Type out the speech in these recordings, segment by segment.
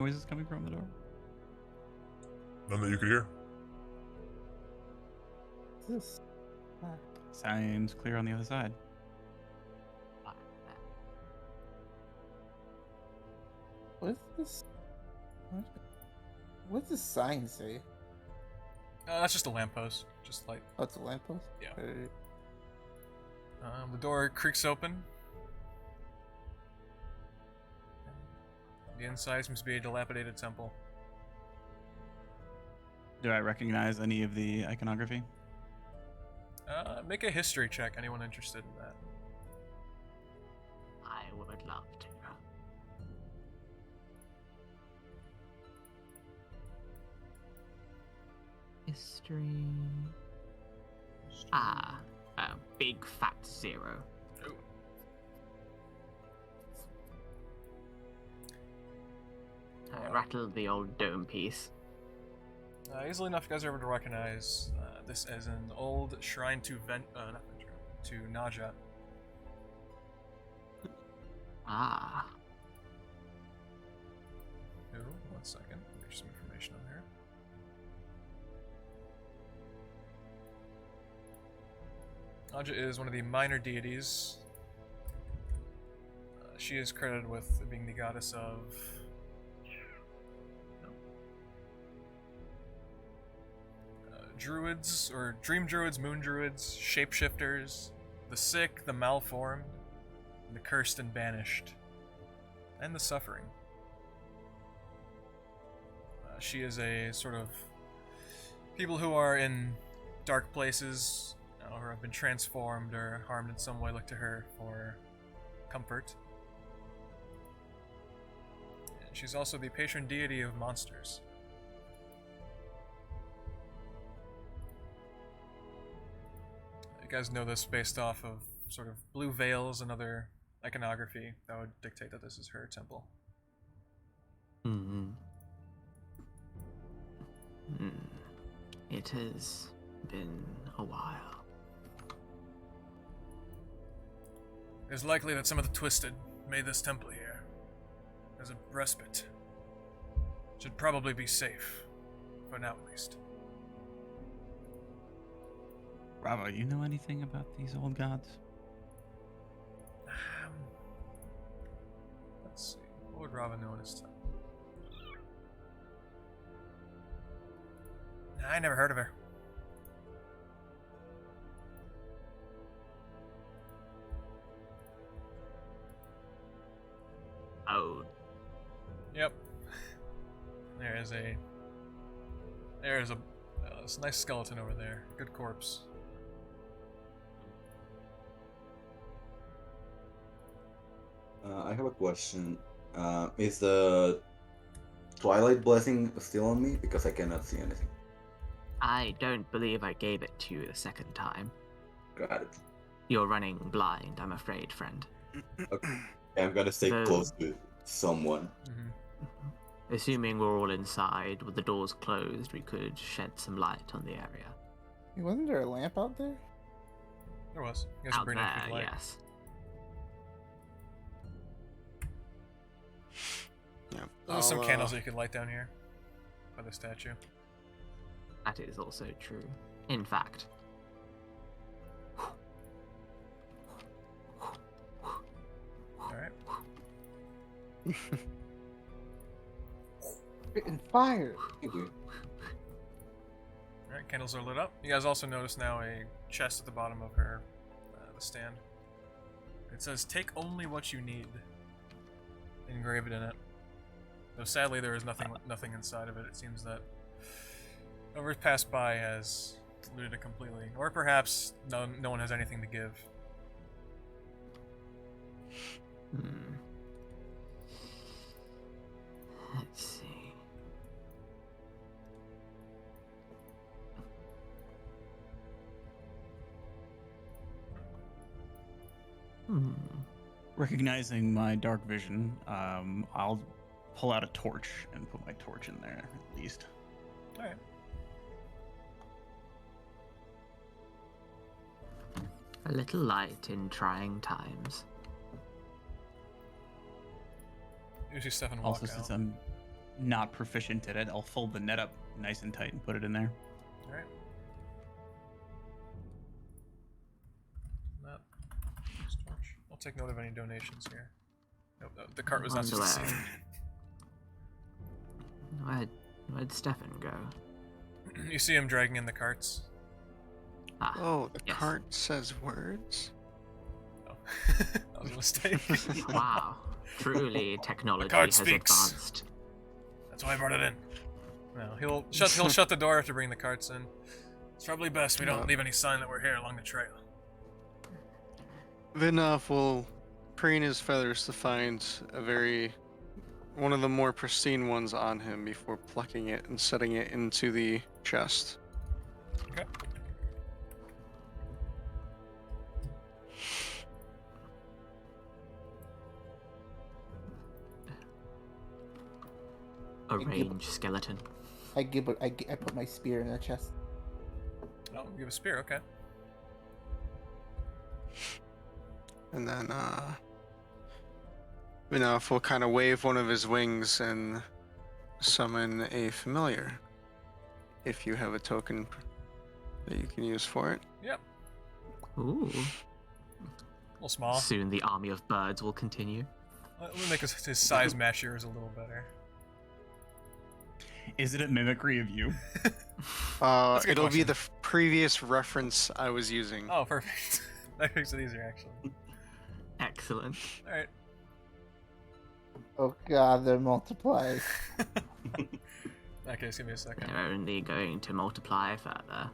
noises coming from the door? None that you could hear. This. Sounds clear on the other side. What's this? What's this sign say? That's just a lamppost. Just light. Oh, it's a lamppost? Yeah. Alright. The door creaks open. The inside seems to be a dilapidated temple. Do I recognize any of the iconography? Make a history check, anyone interested in that. I would love to. History. A big fat 0. Ooh. I rattled the old dome piece. Easily enough, you guys are able to recognize this as an old shrine to to Naja. Ah. Ooh, 1 second. There's some information on here. Naja is one of the minor deities. She is credited with being the goddess of... druids, or dream druids, moon druids, shapeshifters, the sick, the malformed, the cursed and banished, and the suffering. She is a sort of people who are in dark places, or have been transformed or harmed in some way, look to her for comfort. And she's also the patron deity of monsters. You guys know this based off of sort of blue veils and other iconography that would dictate that this is her temple. Mm-hmm. It has been a while. It is likely that some of the Twisted made this temple here as a respite. Should probably be safe, for now at least. Bravo, you know anything about these old gods? Let's see. What would Rava know in his time? I never heard of her. Oh. Yep. There's a this nice skeleton over there. Good corpse. I have a question. Is the Twilight Blessing still on me? Because I cannot see anything. I don't believe I gave it to you the second time. Got it. You're running blind, I'm afraid, friend. Okay. I'm gonna stay So- close to someone. Assuming we're all inside, with the doors closed, we could shed some light on the area. Hey, wasn't there a lamp out there? There was. You guys can Out bring there, it for the light. yes. Yeah. There's some candles that you could light down here by the statue. That is also true. In fact. Alright. Spitting fire! Thank you. Alright, candles are lit up. You guys also notice now a chest at the bottom of her the stand. It says, "Take only what you need," engraved in it. Though sadly there is nothing inside of it. It seems that whoever's passed by has looted it completely. Or perhaps no one has anything to give. Let's see. Recognizing my dark vision, I'll pull out a torch and put my torch in there, at least. Alright. A little light in trying times. You see Stefan walk Also, out. since I'm not proficient at it, I'll fold the net up nice and tight and put it in there. All right. Not torch. I'll take note of any donations here. Nope, the cart was not supposed to see. Where'd Stefan go? You see him dragging in the carts. Ah, Oh, the yes. cart says words? Oh. That was a mistake. Wow. Truly, technology cart has speaks. advanced. That's why I brought it in. No, he'll shut the door after bringing the carts in. It's probably best we don't leave any sign that we're here along the trail. Vidnov will preen his feathers to find one of the more pristine ones on him before plucking it and setting it into the chest. Okay. A range skeleton. I put my spear in the chest. Oh, you have a spear, okay. And then, Vidnov will kind of wave one of his wings and summon a familiar. If you have a token that you can use for it. Yep. Ooh. A little small. Soon the army of birds will continue. Let me make his size match yours a little better. Is it a mimicry of you? That's a good It'll be question. the previous reference I was using. Oh, perfect. That makes it easier, actually. Excellent. Alright. Oh god, they're multiplied. In that case, give me a second. They're only going to multiply further.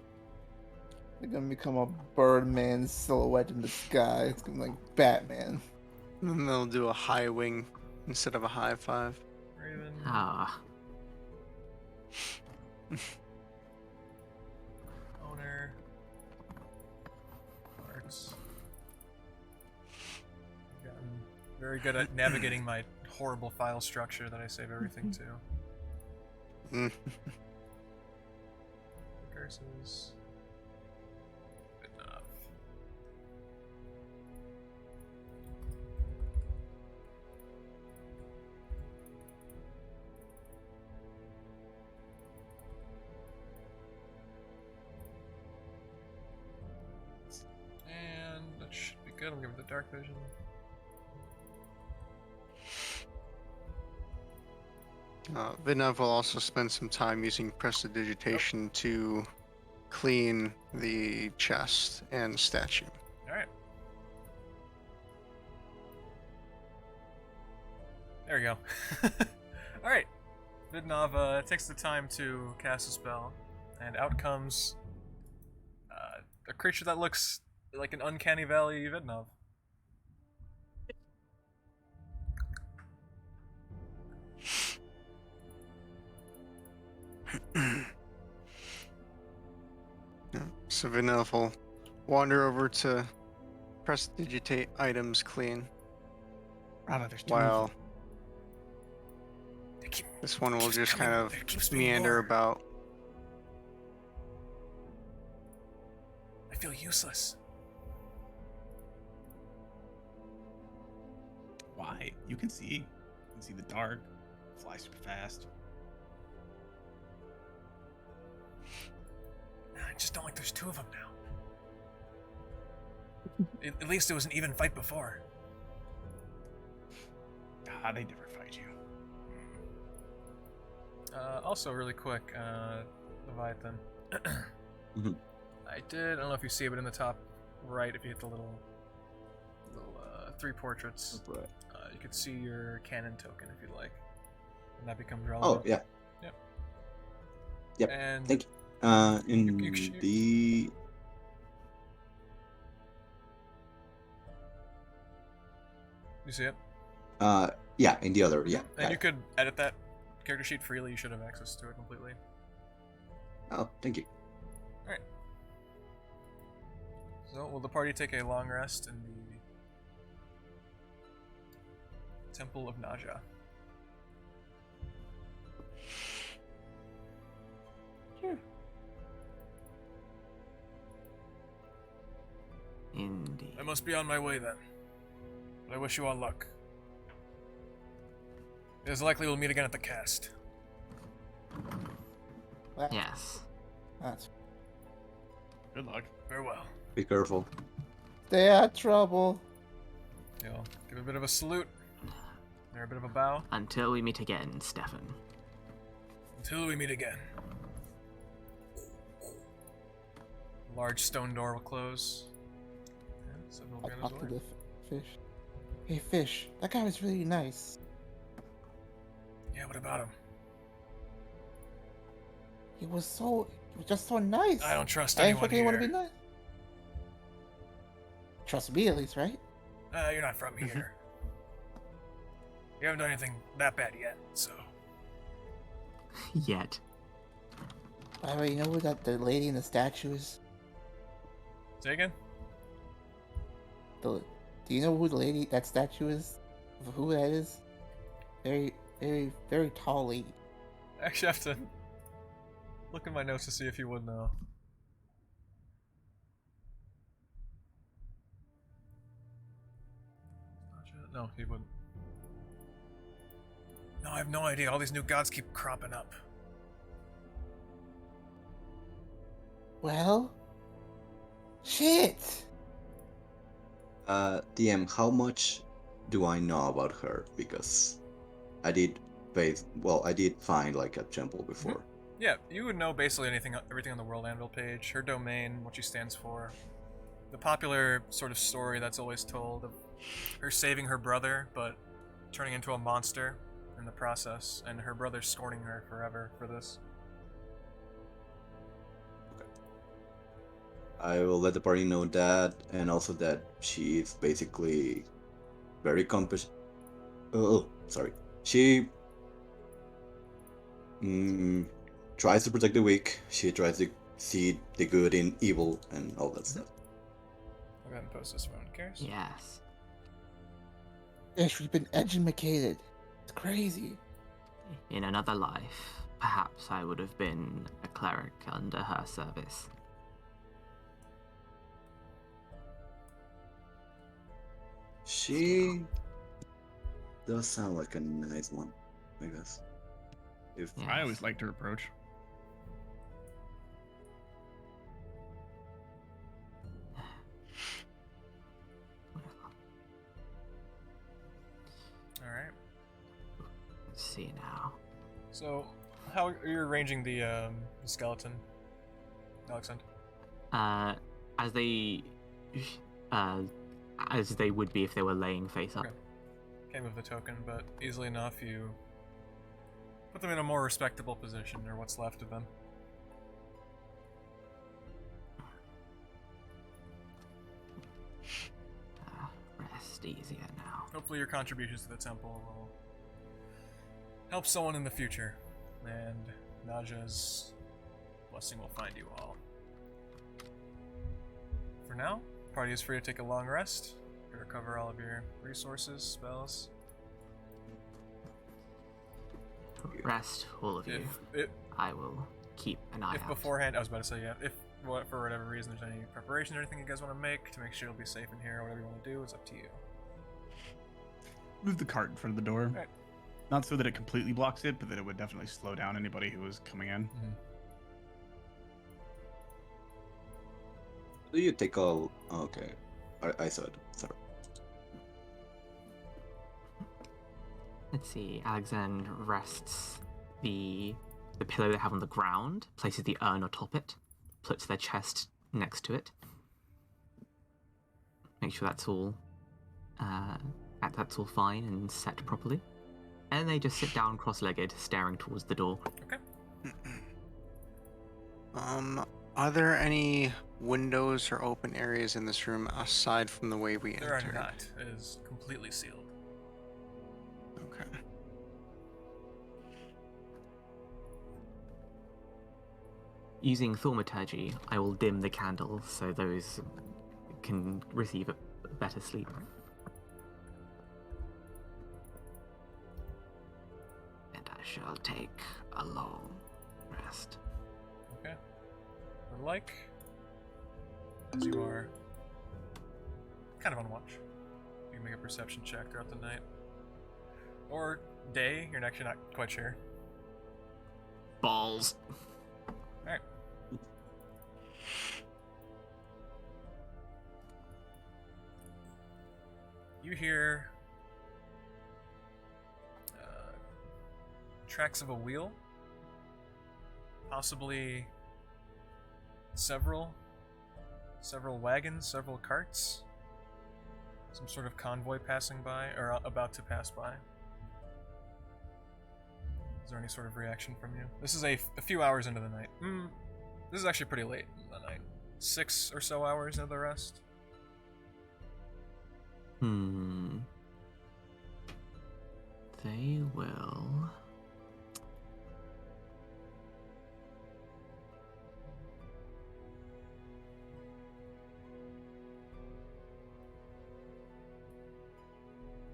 They're gonna become a Birdman silhouette in the sky. It's gonna be like Batman. And then they'll do a high wing instead of a high five. Raven. Ah, Owner. Arts. I've gotten very good at navigating my horrible file structure that I save everything to. Mm. Curses. Vidnov. And that should be good. I'm giving it the dark vision. Vidnov will also spend some time using prestidigitation to clean the chest and statue. Alright. There we go. Alright. Vidnov takes the time to cast a spell, and out comes a creature that looks like an uncanny valley Vidnov. So Vidnov will wander over to prestidigitate items clean, Rather, there's two. while They keep- this one will keeps just coming- kind of there keeps being meander more. about. I feel useless. Why? You can see. You can see the dark. Fly super fast. I just don't like there's two of them now. At least it was an even fight before. Ah, they never fight you. Also, really quick, Leviathann. Mhm. I don't know if you see it, but in the top right, if you hit the little three portraits, Right. you could see your cannon token if you'd like. And that becomes Oh, relevant. yeah. Yep, And thank you. In You- you- the... you see it? Yeah, in the other, yeah. And got you it. could edit that character sheet freely. You should have access to it completely. Oh, thank you. Alright. So, will the party take a long rest in the Temple of Naja? Sure. indeed. I must be on my way then. But I wish you all luck. It is likely we'll meet again at the cast. Yes. That's Good luck. Farewell. Be careful. stay out of trouble. You'll give a bit of a salute. Or a bit of a bow. Until we meet again, Stefan. Until we meet again. Large stone door will close. And Stefan will I be on talked his to way. the fish. Hey, fish. That guy was really nice. Yeah, what about him? He was just so nice. I don't trust I didn't anyone expect anyone to be here. nice. Trust me, at least, right? You're not from here. You haven't done anything that bad yet, so. Yet. By the way, you know who the lady in the statue is? Say again? Do you know who that statue is? Of who that is? Very, very, very tall lady. I actually have to look in my notes to see if you would know. No, he wouldn't. No, I have no idea. All these new gods keep cropping up. Well, shit. DM, how much do I know about her? Because I did find like a temple before. Yeah, you would know basically everything on the World Anvil page, her domain, what she stands for. The popular sort of story that's always told of her saving her brother, but turning into a monster in the process, and her brother scorning her forever for this. I will let the party know that, and also that she is basically very competent. Oh, sorry. She tries to protect the weak. She tries to see the good in evil and all that stuff. I'll go ahead and post this if anyone cares. Yes. Fish, we've been educated. It's crazy. In another life, perhaps I would have been a cleric under her service. She does sound like a nice one, I guess. If Yeah. I always liked her approach. Alright. Let's see now. So, how are you arranging the skeleton, Alyxend? As they would be if they were laying face up. Okay. Can't move the token, but easily enough you put them in a more respectable position, or what's left of them. Rest easier now. Hopefully your contributions to the temple will help someone in the future, and Naja's blessing will find you all. For now, the party is free to take a long rest, to recover all of your resources, spells. Rest, all of you. If I will keep an eye out. beforehand, I was about to say, yeah, if for whatever reason there's any preparation or anything you guys want to make to make sure you'll be safe in here, or whatever you want to do, it's up to you. Move the cart in front of the door. Right. Not so that it completely blocks it, but that it would definitely slow down anybody who was coming in. do you take all? Okay, I saw it. Sorry. Let's see. Alyxend rests the pillow they have on the ground, places the urn atop it, puts their chest next to it. Make sure that's all that's all fine and set properly. And then they just sit down cross-legged, staring towards the door. Okay. Are there any windows or open areas in this room aside from the way we There entered? are not. It is completely sealed. Okay. Using thaumaturgy, I will dim the candles so those can receive a better sleep. And I shall take a long rest. Okay. And like, as you are kind of on watch, you can make a perception check throughout the night. Or day, you're actually not quite sure. Balls. You hear tracks of a wheel, possibly several wagons, several carts, some sort of convoy passing by, or about to pass by. Is there any sort of reaction from you? This is a few hours into the night. This is actually pretty late in the night. 6 or so hours into the rest. They will.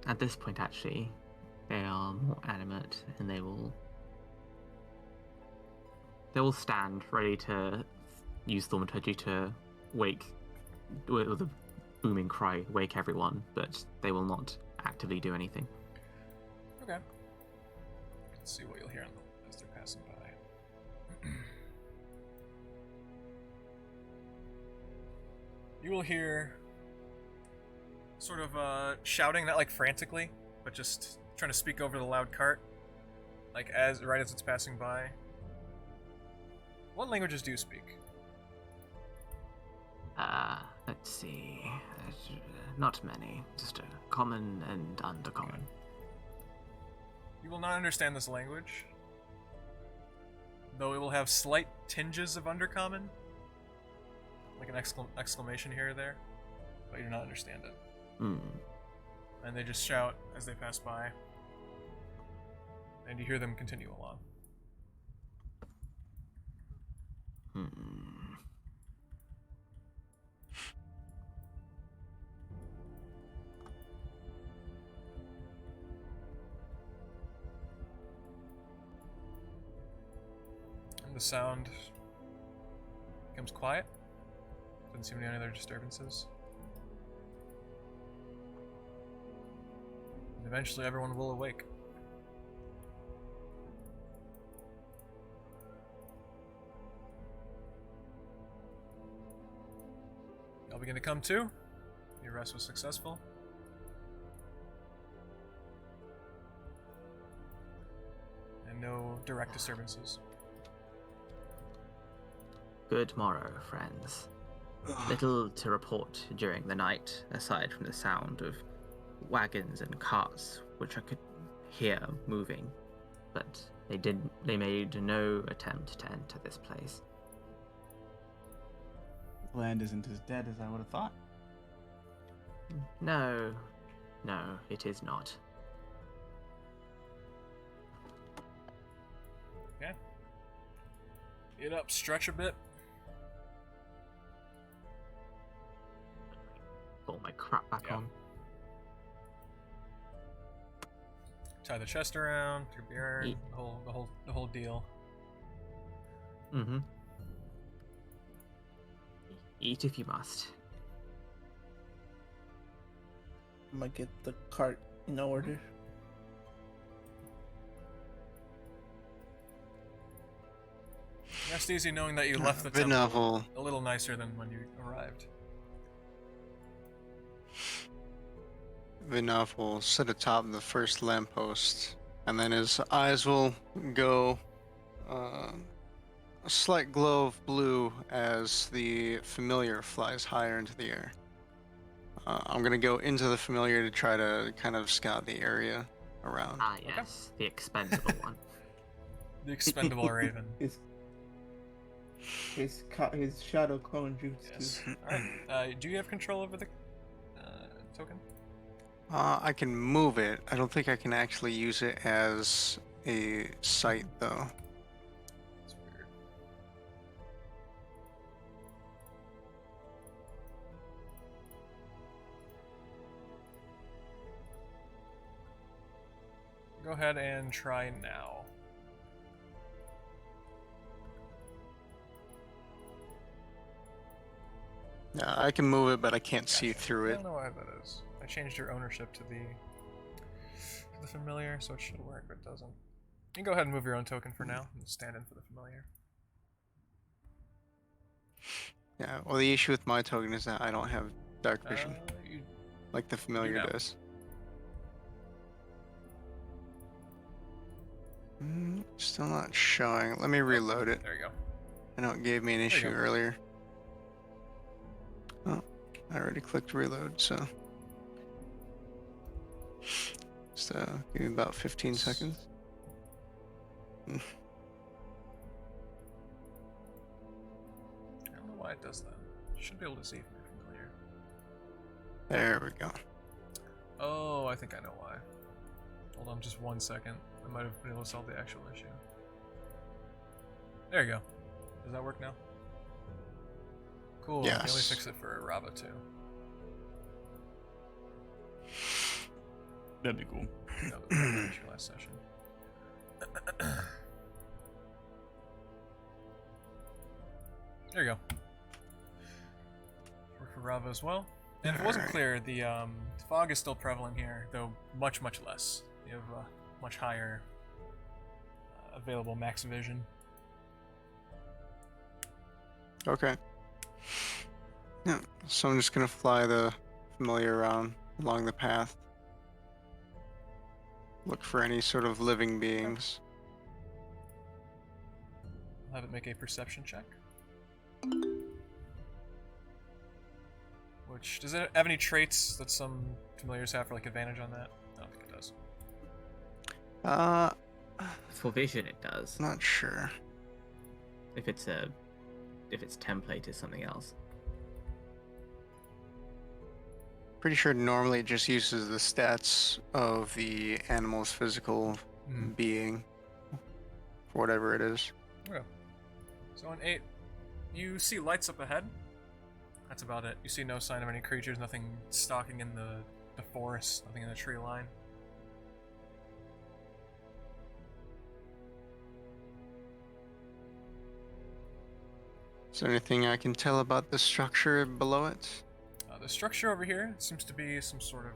At this point, actually, they are more animate, and they will stand ready to use thaumaturgy to wake, with a booming cry, wake everyone, but they will not actively do anything. Okay. Let's see what you'll hear as they're passing by. You will hear sort of shouting, not like frantically, but just trying to speak over the loud cart, like right as it's passing by. What languages do you speak? Let's see. Not many. Just a common and undercommon. Okay. You will not understand this language, though it will have slight tinges of undercommon, like an exclamation here or there, but you do not understand it. And they just shout as they pass by, and you hear them continue along. And the sound becomes quiet. Doesn't seem to be any other disturbances. And eventually everyone will awake. Y'all begin to come to. Your rest was successful. And no direct disturbances. Good morrow, friends. Little to report during the night, aside from the sound of wagons and carts, which I could hear moving, but they made no attempt to enter this place. The land isn't as dead as I would have thought. No, it is not. Okay. Get up, stretch a bit. Pull my crap back on. Tie the chest around, through the urn, Eat. the whole deal. Eat if you must. I'm gonna get the cart in order. Rest easy knowing that you left the Vidnov temple will a little nicer than when you arrived. Vidnov will sit atop the first lamppost, and then his eyes will go a slight glow of blue as the familiar flies higher into the air. I'm gonna go into the familiar to try to kind of scout the area around. Ah, yes, the expendable one. The expendable raven. His shadow clone jutsu. Yes. Alright. Do you have control over the token? I can move it. I don't think I can actually use it as a sight, though. That's weird. Go ahead and try now. Yeah, I can move it, but I can't see Gotcha. through I it. don't know why that is. I changed your ownership to the familiar, so it should work, but it doesn't. You can go ahead and move your own token for now and stand in for the familiar. Yeah, well, the issue with my token is that I don't have dark vision. like the familiar know. does. Still not showing. Let me reload it. There you go. I know it gave me an you issue go. earlier. Oh, I already clicked reload, so. Just give me about 15 seconds. I don't know why it does that. You should be able to see if you're familiar. There we go. Oh, I think I know why. Hold on just 1 second. I might have been able to solve the actual issue. There you go. Does that work now? Cool. Yes. Can we fix it for Arava too? That'd be cool. That was the issue last session. There you go. Work for Rava as well. And if it wasn't clear, the fog is still prevalent here, though much, much less. You have much higher available max vision. Okay. Yeah, so I'm just gonna fly the familiar around along the path. Look for any sort of living beings. I'll have it make a perception check. Which, does it have any traits that some familiars have for like advantage on that? I don't think it does. For vision, it does. Not sure. If its template is something else. Pretty sure normally it just uses the stats of the animal's physical being, for whatever it is. Okay. So in 8, you see lights up ahead. That's about it. You see no sign of any creatures, nothing stalking in the forest, nothing in the tree line. Is there anything I can tell about the structure below it? The structure over here seems to be some sort of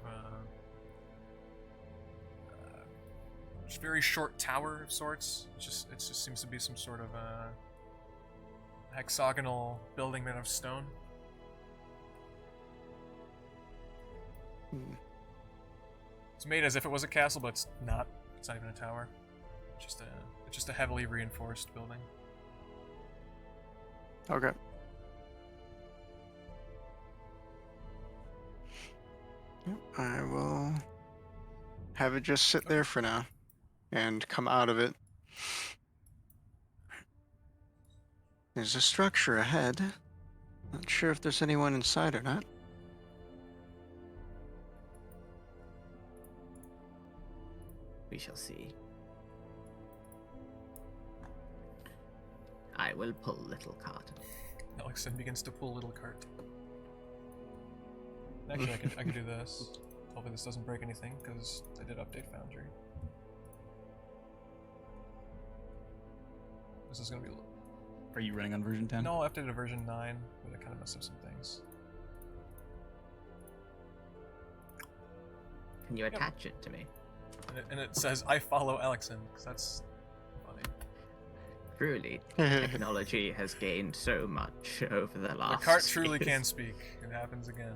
just very short tower of sorts. It just seems to be some sort of hexagonal building made of stone. It's made as if it was a castle, but it's not. It's not even a tower. It's just a heavily reinforced building. Okay. Yep, I will have it just sit there for now and come out of it. There's a structure ahead. Not sure if there's anyone inside or not. We shall see. I will pull little cart. Alyxend begins to pull little cart. Actually, I could do this. Hopefully this doesn't break anything, because I did update Foundry. This is gonna be... Are you running on version 10? No, I updated to version 9, but I kind of messed up some things. Can you attach it to me? And it says, I follow Alyxend, because that's funny. Truly, technology has gained so much over the last The cart truly years. can speak. It happens again.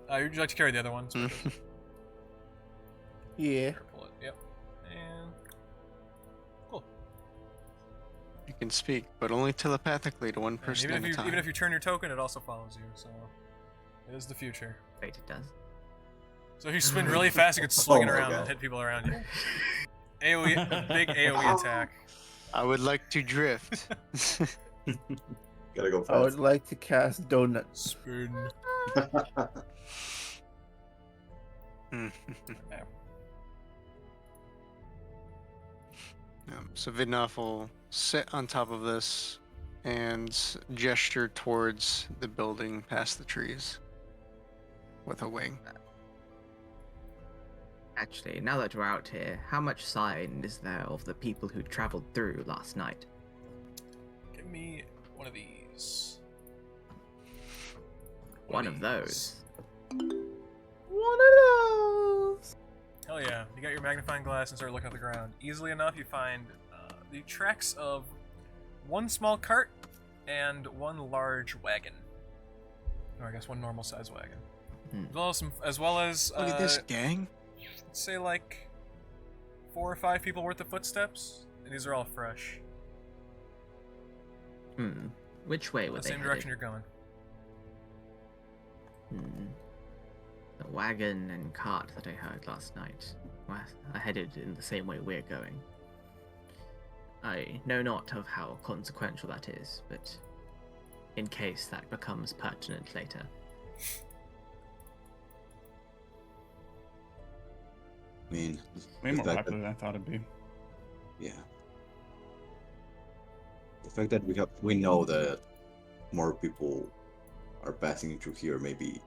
Would you like to carry the other one? Spartos? Yeah. Sure, pull it. Yep. And... Cool. You can speak, but only telepathically to one And person even at if a time. even if you turn your token, it also follows you, so... It is the future. Wait, it does. So if you spin really fast, you can swing it Oh my around God. and hit people around you. AoE, big AoE attack. I would like to drift. Gotta go I would fast. like to cast donuts. Spin. So Vidnov will sit on top of this and gesture towards the building past the trees with a wing. Actually, now that we're out here, how much sign is there of the people who traveled through last night? Give me one of these. One of those. One of those. Hell yeah. You got your magnifying glass and start looking at the ground. Easily enough, you find the tracks of one small cart and one large wagon. Or I guess one normal size wagon. As well as Look at this gang. let's say like 4 or 5 people worth of footsteps. These are all fresh. Which way were The they same headed? direction you're going. The wagon and cart that I heard last night are headed in the same way we're going. I know not of how consequential that is, but in case that becomes pertinent later. I mean, Way the more fact popular than I thought it'd be. yeah. The fact that we know that more people are passing through here, maybe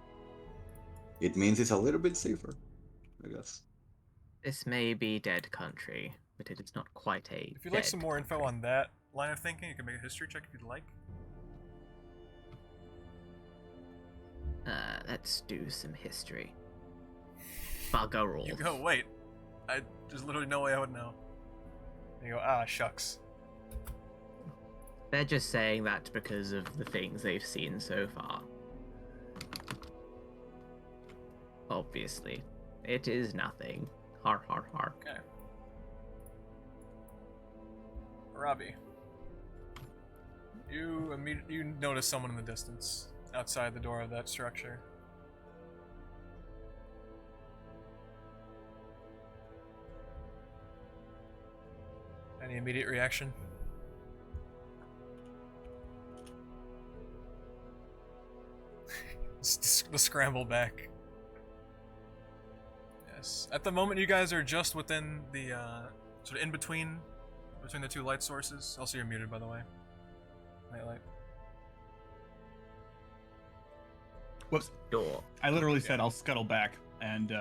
it means it's a little bit safer, I guess. This may be dead country, but it is not quite a If you'd like dead some more info country. on that line of thinking, you can make a history check if you'd like. Let's do some history. Bugger all. You go, wait. There's literally no way I would know. You go, ah, shucks. They're just saying that because of the things they've seen so far. Obviously, it is nothing. Har har har. Okay. Aravi. You notice someone in the distance, outside the door of that structure. Any immediate reaction? The scramble back. Yes. At the moment, you guys are just within the sort of in between the two light sources. Also, you're muted, by the way. KnyghtLyght. Whoops. Door. I literally said I'll scuttle back and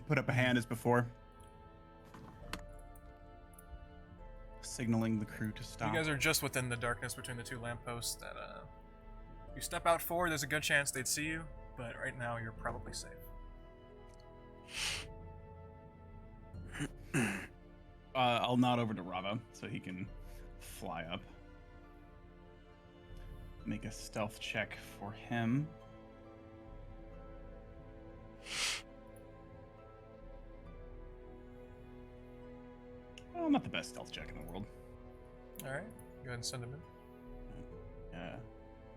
put up a hand as before, signaling the crew to stop. You guys are just within the darkness between the two lampposts. That if you step out forward, there's a good chance they'd see you. But right now, you're probably safe. I'll nod over to Rava so he can fly up. Make a stealth check for him. Well, not the best stealth check in the world. All right, go ahead and send him in.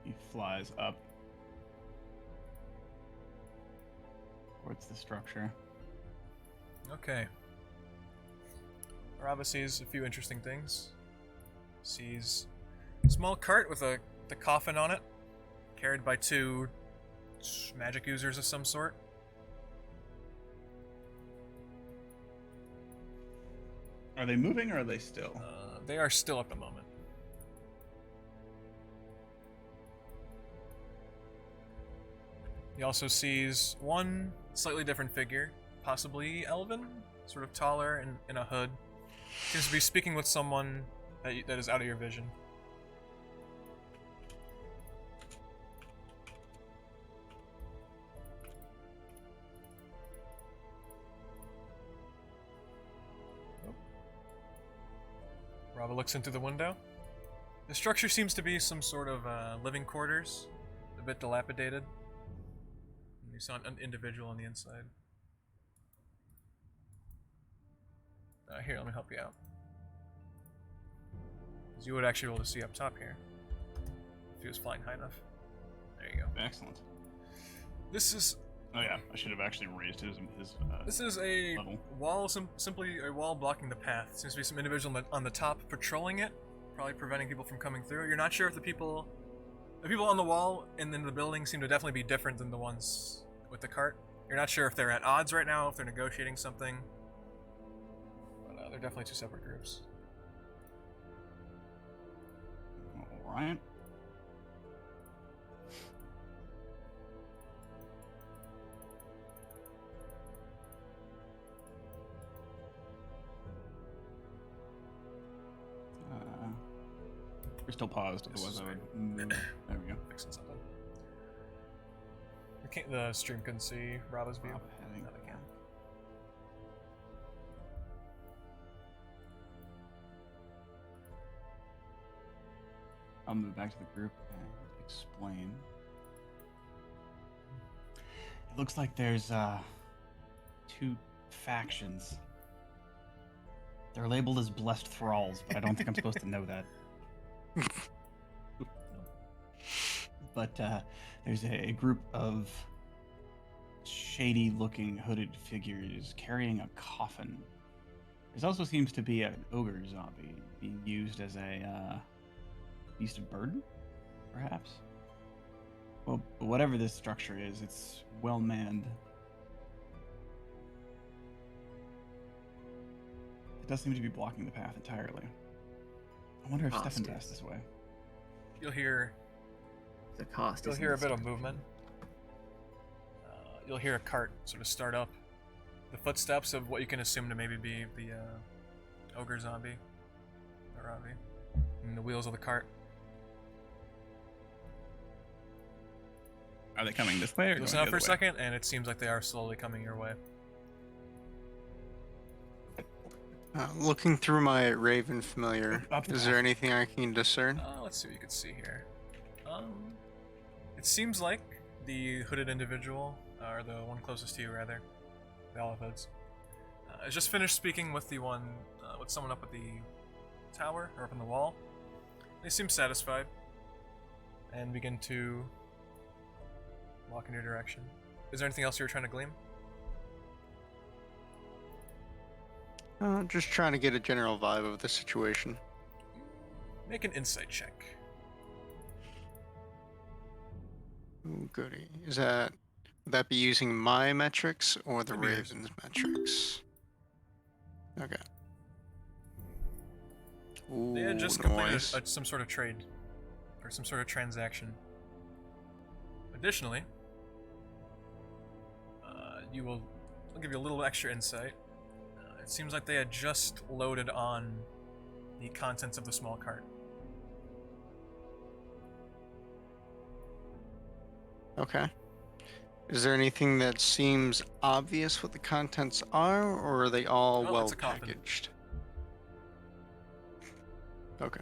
He flies up towards the structure. Okay. Arava sees a few interesting things. Sees a small cart with the coffin on it, carried by 2 magic users of some sort. Are they moving or are they still? They are still at the moment. He also sees one slightly different figure, possibly elven, sort of taller and in a hood. Seems to be speaking with someone that is out of your vision. Rava looks into the window. The structure seems to be some sort of living quarters, a bit dilapidated. And you saw an individual on the inside. Here, let me help you out. Because you would actually be able to see up top here. If he was flying high enough. There you go. Excellent. This is... Oh yeah, I should have actually raised his This is a level. wall, simply a wall blocking the path. Seems to be some individual on the top patrolling it, probably preventing people from coming through. You're not sure if the people on the wall and in the building seem to definitely be different than the ones with the cart. You're not sure if they're at odds right now, if they're negotiating something. But they're definitely 2 separate groups. All right. We're still paused, otherwise I would move. There we go. Fixing something. The stream couldn't see Rava's view. Rob heading Now they can. I'll move back to the group and explain. It looks like there's two factions. They're labeled as blessed thralls, but I don't think I'm supposed to know that. But there's a group of shady-looking hooded figures carrying a coffin. There also seems to be an ogre zombie being used as a beast of burden, perhaps? Well, whatever this structure is, it's well manned. It does seem to be blocking the path entirely. I wonder if Stefan passed this way. You'll hear The cost. You'll hear a bit of movement. You'll hear a cart sort of start up. The footsteps of what you can assume to maybe be the ogre zombie, Aravi, and the wheels of the cart. Are they coming this way or Listen up for a second, and it seems like they are slowly coming your way. Looking through my Raven familiar, Up the is there path. anything I can discern? Let's see what you can see here. It seems like the hooded individual, or the one closest to you, rather, the olive hoods, has just finished speaking with the one, with someone up at the tower, or up on the wall. They seem satisfied, and begin to walk in your direction. Is there anything else you were trying to glean? Just trying to get a general vibe of the situation. Make an insight check. Ooh, goody. Would that be using my metrics or the Could be yours. Raven's metrics? Okay. Ooh, They had just completed some sort of trade, or some sort of transaction. Additionally, I'll give you a little extra insight. It seems like they had just loaded on the contents of the small cart. Okay. Is there anything that seems obvious what the contents are, or are they all Oh, well it's a coffin. packaged? Okay.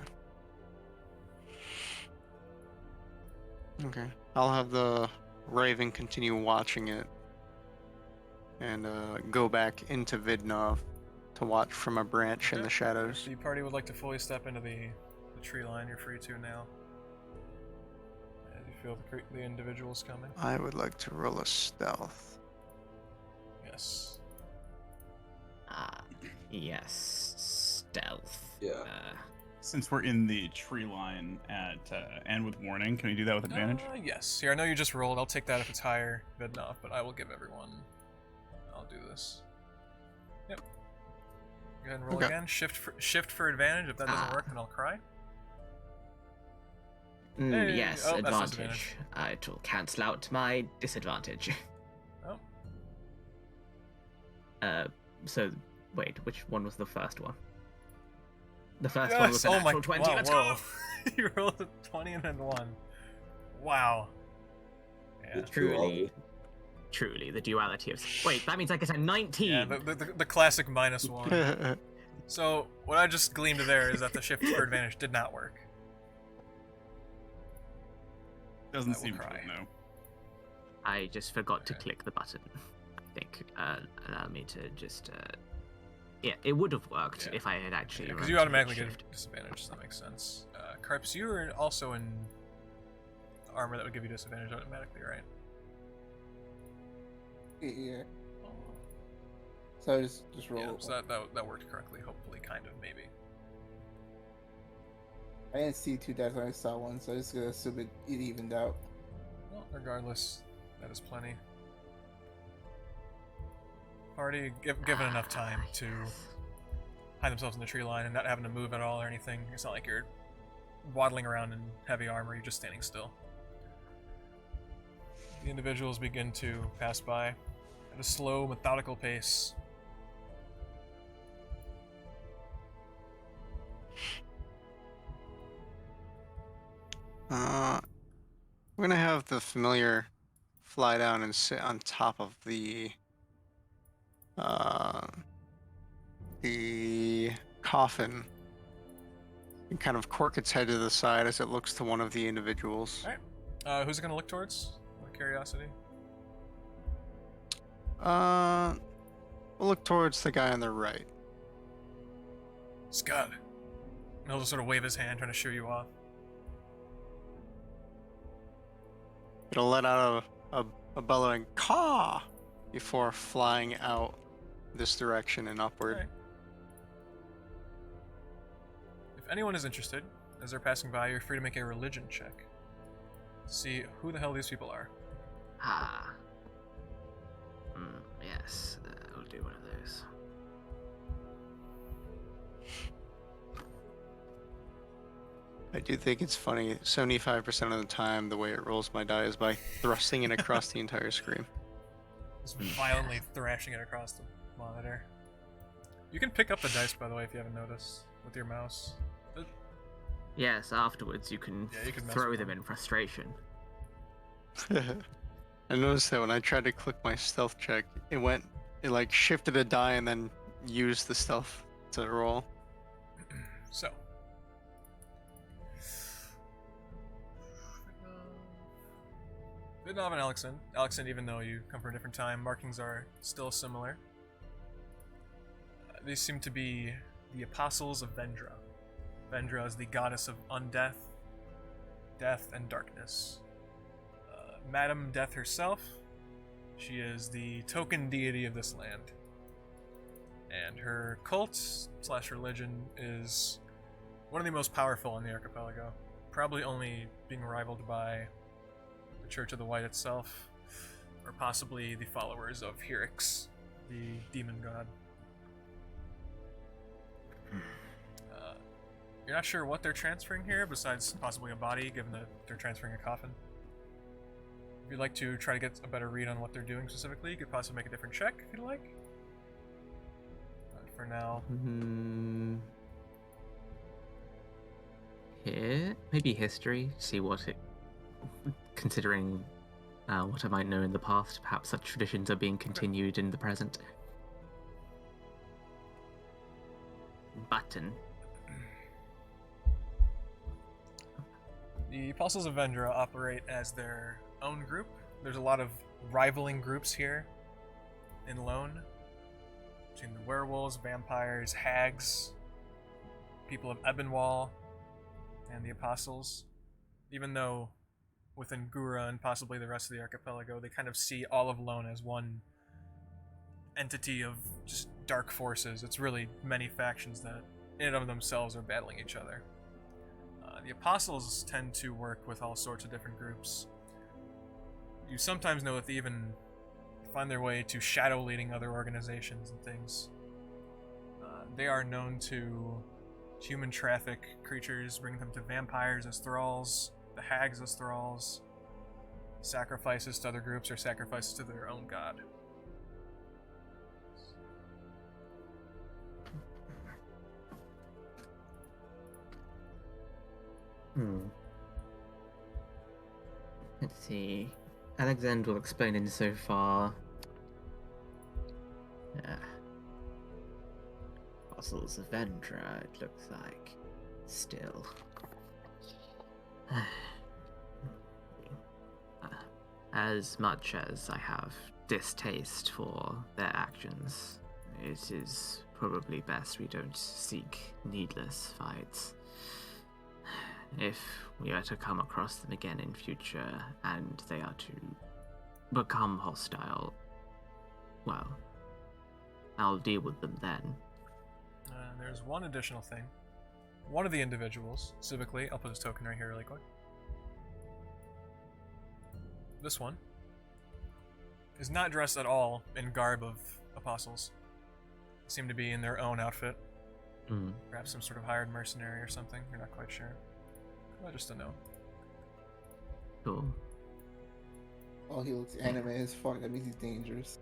Okay. I'll have the Raven continue watching it and go back into Vidnov to watch from a branch in Okay. the shadows. If the party would like to fully step into the tree line, you're free to now. As you feel the individuals coming. I would like to roll a stealth. Yes. Yes, stealth. Yeah. Since we're in the tree line at and with warning, can we do that with advantage? Yes. Here, I know you just rolled. I'll take that if it's higher, Vidnov, but I will give everyone. I'll do this. Yep. Go ahead and roll Okay. again. Shift for advantage. If that doesn't work, then I'll cry. Hey, Yes, oh, that's advantage. It will cancel out my disadvantage. Oh. So, wait, which one was the first one? The first Yes! one was a Oh my! natural 20. Wow, Let's whoa. go! You rolled a 20 and then 1. Wow. Yeah. Truly, the duality of... Wait, that means I get a 19! Yeah, the classic -1. So, what I just gleaned there is that the shift for advantage did not work. Doesn't I will seem cry. to, no. I just forgot to Okay. click the button. I think, allow me to just, Yeah, it would have worked Yeah. if I had actually... Because run you to automatically get shift. a disadvantage, so that makes sense. Karps, you are also in armor that would give you disadvantage automatically, right? Yeah. So I just roll. Yeah, so that worked correctly, hopefully, kind of, maybe. I didn't see 2 dice when I saw one, so I just gonna assume it evened out. Well, regardless, that is plenty. Already given enough time to hide themselves in the tree line and not having to move at all or anything. It's not like you're waddling around in heavy armor, you're just standing still. The individuals begin to pass by at a slow, methodical pace. We're gonna have the familiar fly down and sit on top of the coffin and kind of cork its head to the side as it looks to one of the individuals. Alright. Who's it gonna look towards? Out of curiosity. We'll look towards the guy on the right. Scud. He'll just sort of wave his hand, trying to shoo you off. It'll let out a bellowing caw before flying out this direction and upward. Alright. If anyone is interested, as they're passing by, you're free to make a religion check to see who the hell these people are. Ah. Yes, I'll do one of those. I do think it's funny. 75% of the time, the way it rolls my die is by thrusting it across the entire screen. Just violently thrashing it across the monitor. You can pick up the dice, by the way, if you haven't noticed, with your mouse. Yes, afterwards you can, Yeah, you can mess throw with them them. in frustration. I noticed that when I tried to click my stealth check, it like shifted a die and then used the stealth to roll. So. Vidnov and Alyxend. Alyxend, even though you come from a different time, markings are still similar. These seem to be the Apostles of Vendra. Vendra is the goddess of undeath, death, and darkness. Madame Death herself, she is the token deity of this land. And her cult / religion is one of the most powerful in the archipelago, probably only being rivaled by the Church of the White itself, or possibly the followers of Hyrix, the demon god. You're not sure what they're transferring here, besides possibly a body, given that they're transferring a coffin. If you'd like to try to get a better read on what they're doing specifically, you could possibly make a different check if you'd like. But for now, Here, maybe history. See what it. Considering what I might know in the past, perhaps such traditions are being continued in the present. Button. the Apostles of Vendra operate as their own group. There's a lot of rivaling groups here in Lone, between the werewolves, vampires, hags, people of Ebonwall, and the Apostles. Even though within Gura and possibly the rest of the archipelago, they kind of see all of Lone as one entity of just dark forces. It's really many factions that in and of themselves are battling each other. The Apostles tend to work with all sorts of different groups. You sometimes know that they even find their way to shadow leading other organizations and things. They are known to human traffic creatures, bring them to vampires as thralls, the hags as thralls, sacrifices to other groups, or sacrifices to their own god. Let's see. Alyxend will explain insofar. Apostles of Vendra, it looks like. Still. As much as I have distaste for their actions, it is probably best we don't seek needless fights. If we are to come across them again in future, and they are to become hostile, well, I'll deal with them then. There's one additional thing. One of the individuals, specifically, I'll put his token right here really quick. This one is not dressed at all in garb of apostles. They seem to be in their own outfit. Perhaps some sort of hired mercenary or something. You're not quite sure. Well, just a note. Cool. Oh, he looks anime as fuck. That means he's dangerous.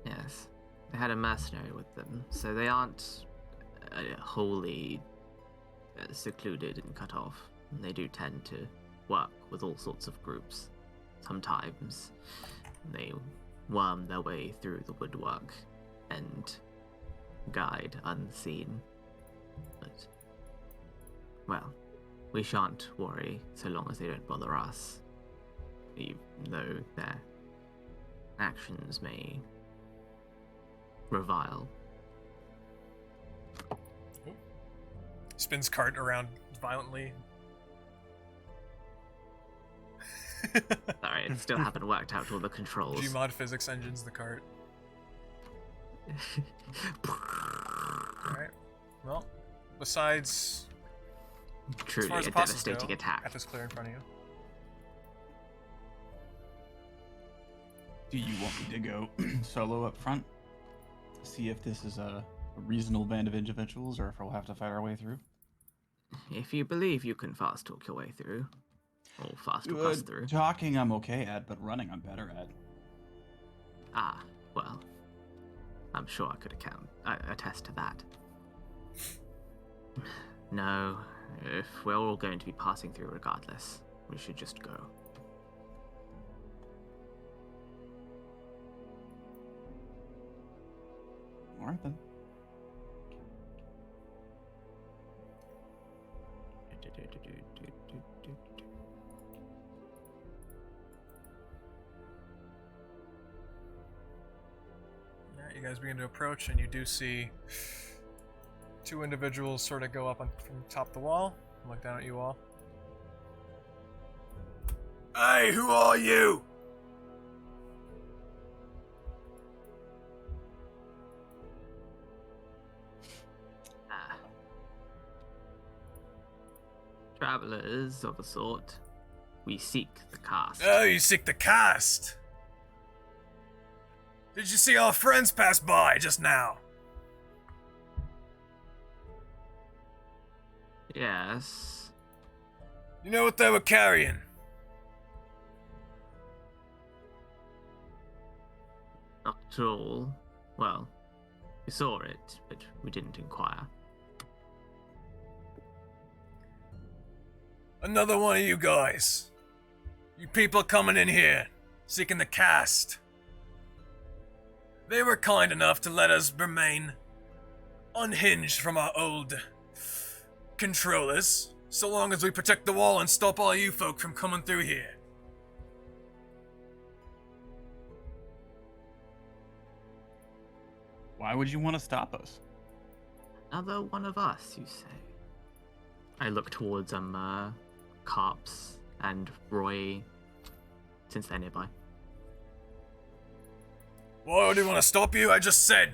Yes. They had a mercenary with them, so they aren't wholly secluded and cut off. They do tend to work with all sorts of groups. Sometimes they worm their way through the woodwork and guide unseen. But, well, we shan't worry so long as they don't bother us. even though their actions may revile. Spins cart around violently. Sorry, it still haven't worked out all the controls. Gmod physics engines the cart. Alright. Well, besides Truly far as a apostles devastating go, attack. at this clear in front of you. Do you want me to go solo up front? See if this is a reasonable band of individuals, or if we'll have to fight our way through? If you believe you can fast talk your way through, or fast talk us through. Talking I'm okay at, but running I'm better at. Ah, well, I'm sure I could attest to that. No, if we're all going to be passing through regardless, we should just go. Alright then. You guys begin to approach, and you do see two individuals sort of go up from top of the wall and look down at you all. Hey, who are you? Travelers of a sort, we seek the cast. Oh, you seek the cast? Did you see our friends pass by just now? Yes. You know what they were carrying? Not at all. Well, we saw it, but we didn't inquire. Another one of you guys. You people coming in here, seeking the cast. They were kind enough to let us remain unhinged from our old controllers, so long as we protect the wall and stop all you folk from coming through here. Why would you want to stop us? Another one of us, you say? I look towards Karps and Roy, since they're nearby. Why would we want to stop you? I just said,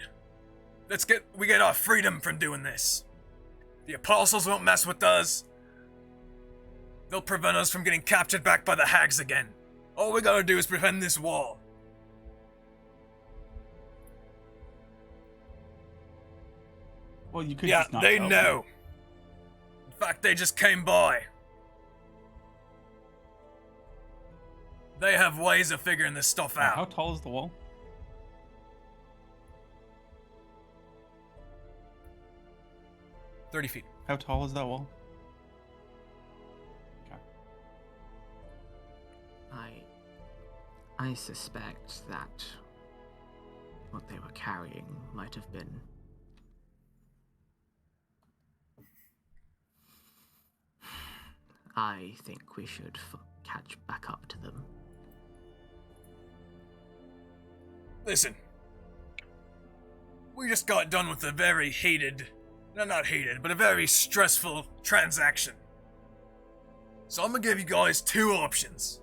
we get our freedom from doing this. The apostles won't mess with us. They'll prevent us from getting captured back by the hags again. All we gotta do is prevent this wall. Well, you could Yeah, just not they tell know. In fact, they just came by. They have ways of figuring this stuff them. out. How tall is the wall? $30 feet. How tall is that wall? Okay. I suspect that what they were carrying might have been I think we should catch back up to them. Listen. We just got done with a very heated, not heated, but a very stressful transaction. So I'm gonna give you guys two options.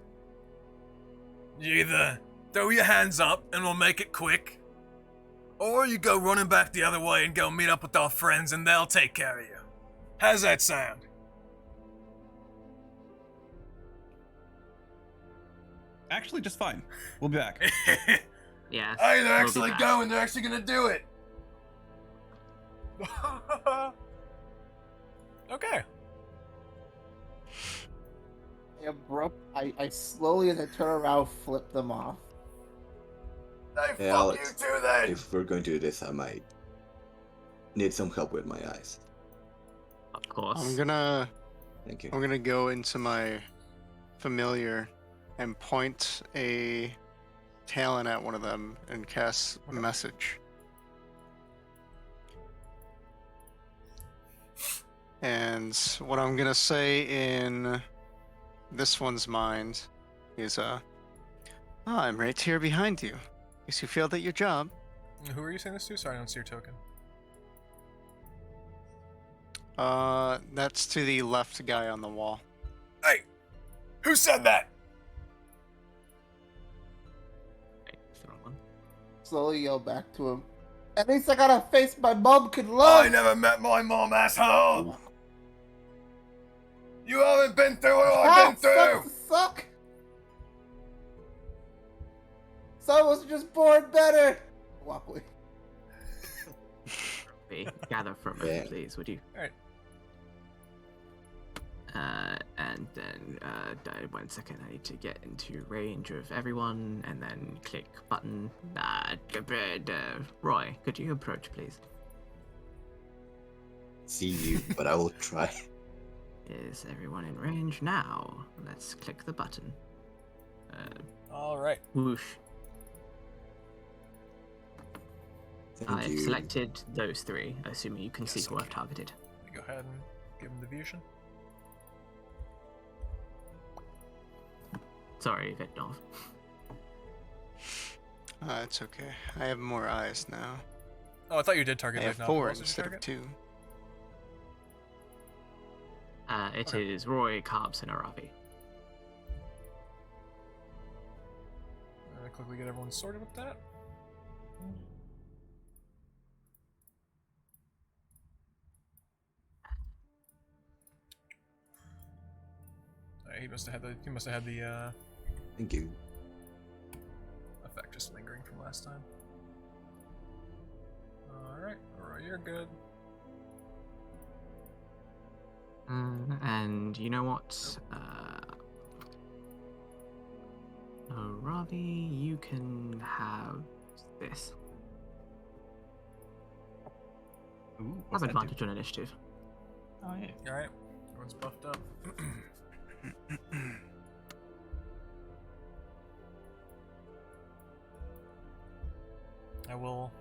You either throw your hands up and we'll make it quick, or you go running back the other way and go meet up with our friends and they'll take care of you. How's that sound? Actually, just fine. We'll be back. Yes. Hey, they're we'll be actually back. going. They're actually gonna do it. Okay. I slowly, as I turn around, flip them off. Hey, Hey, fuck Alex, you too then. If we're going to do this, I might need some help with my eyes. Of course. I'm gonna Thank you. go into my familiar and point a talon at one of them and cast a message. And what I'm gonna say in this one's mind is Oh, I'm right here behind you. Guess you failed at your job. Who are you saying this to? Sorry, I don't see your token. That's to the left guy on the wall. Hey! Who said that? Wait, that's the wrong one. Slowly yell back to him. At least I got a face my mom could love. I never met my mom, asshole! You haven't been through what I've been Sucks through! to suck. Some was just born better. Walk away. Gather from Yeah. it, please, would you? Alright. And then, 1 second, I need to get into range of everyone, and then click button. Roy, could you approach, please? See you, but I will try. Is everyone in range now? Let's click the button. Alright. Whoosh. Thank I've you. selected those three, assuming you can see who I've targeted. Go ahead and give him the vision. Sorry, Vidnov. It's okay. I have more eyes now. Oh, I thought you did target I have Vidnov. 4 What else did you instead of target? 2. It Okay. is Roy, Karps, and Aravi. I'm gonna quickly get everyone sorted with that. He must have had the Thank you. effect just lingering from last time. Alright, you're good. And you know what? Aravi, you can have this. Ooh, Have what's that do? advantage on initiative. Oh yeah. Alright, everyone's buffed up. I will.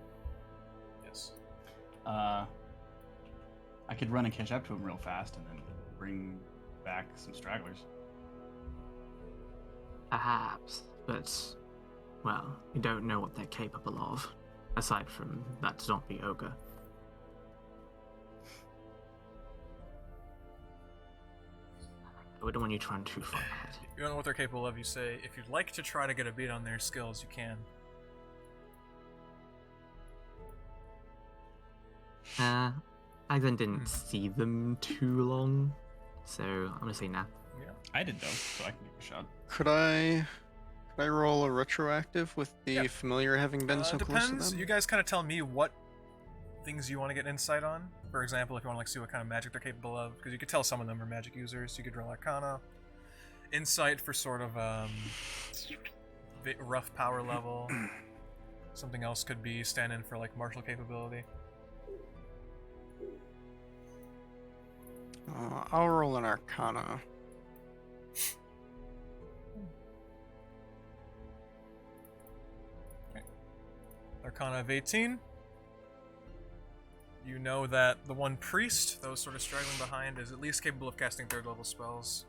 Yes. I could run and catch up to him real fast and then bring back some stragglers. Perhaps, but, well, you don't know what they're capable of, aside from that zombie ogre. I wouldn't want you trying too far ahead. You don't know what they're capable of, you say. If you'd like to try to get a beat on their skills, you can. Alyxend didn't see them too long, so I'm gonna say nah. Yeah. I did though, so I can give it a shot. Could I roll a retroactive with the Yeah. familiar having been so close to Depends. them? You guys kind of tell me what things you want to get insight on. For example, if you want to like see what kind of magic they're capable of, because you could tell some of them are magic users. You could roll Arcana, Insight for sort of rough power level. Something else could be stand in for like martial capability. I'll roll an Arcana. Arcana of 18. You know that the one priest that was sort of straggling behind is at least capable of casting 3rd level spells.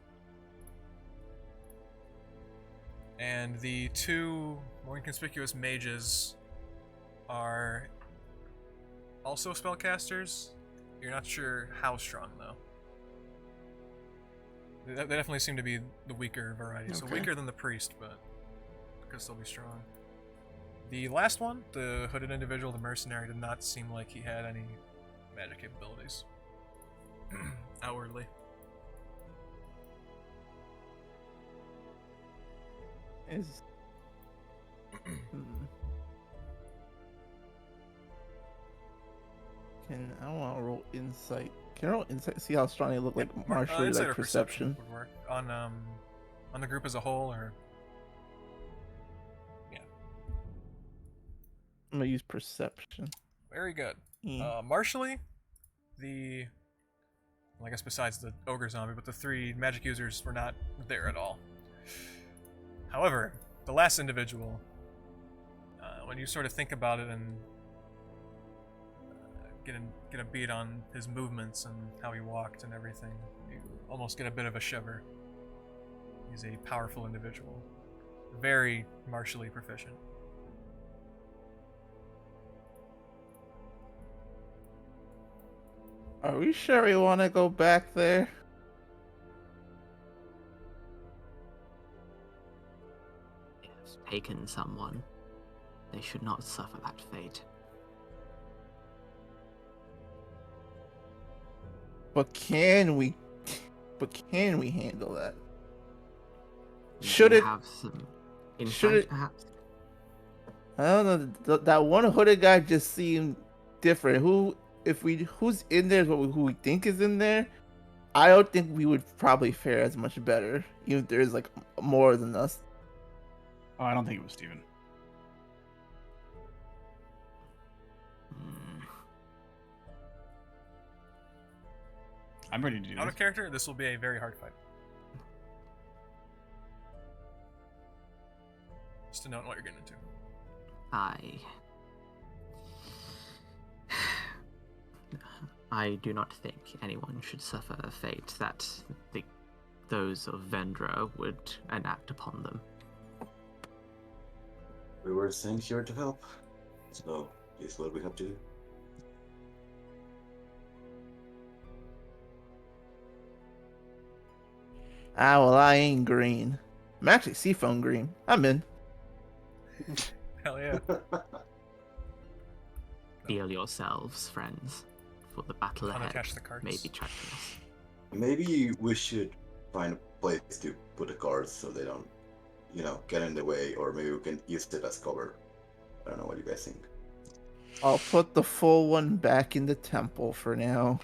And the 2 more inconspicuous mages are also spellcasters. You're not sure how strong, though. They definitely seem to be the weaker variety. So Okay. weaker than the priest, but could still be strong. The last one, the hooded individual, the mercenary, did not seem like he had any magic capabilities. Outwardly. Is Can I want to roll insight? Can I roll insight? See how strong they look like martially, Insight like or perception. would work. On the group as a whole, or I'm gonna use perception. very good. Yeah. Martially, well, I guess besides the ogre zombie, but the 3 magic users were not there at all. However, the last individual, when you sort of think about it and get a beat on his movements and how he walked and everything, you almost get a bit of a shiver. He's a powerful individual. very martially proficient. Are we sure we want to go back there? They have taken someone. They should not suffer that fate. But can we? But can we handle that? Do Should you it? have some should insight, it- perhaps? I don't know. That one hooded guy just seemed different. Who's in there? Who we think is in there? I don't think we would probably fare as much better, even if there's like more than us. Oh, I don't think it was Steven. Hmm. I'm ready to do Out this. of character, this will be a very hard fight. Just to note what you're getting into. I do not think anyone should suffer a fate that those of Vendra would enact upon them. We were sent here to help, so this is what we have to do. Ah, well, I ain't green. I'm actually seafoam green. I'm in. Hell yeah. Feel yourselves, friends, for the battle ahead Unattach the carts. may be treacherous. Maybe we should find a place to put the cards so they don't, get in the way, or maybe we can use it as cover. I don't know what you guys think. I'll put the full one back in the temple for now.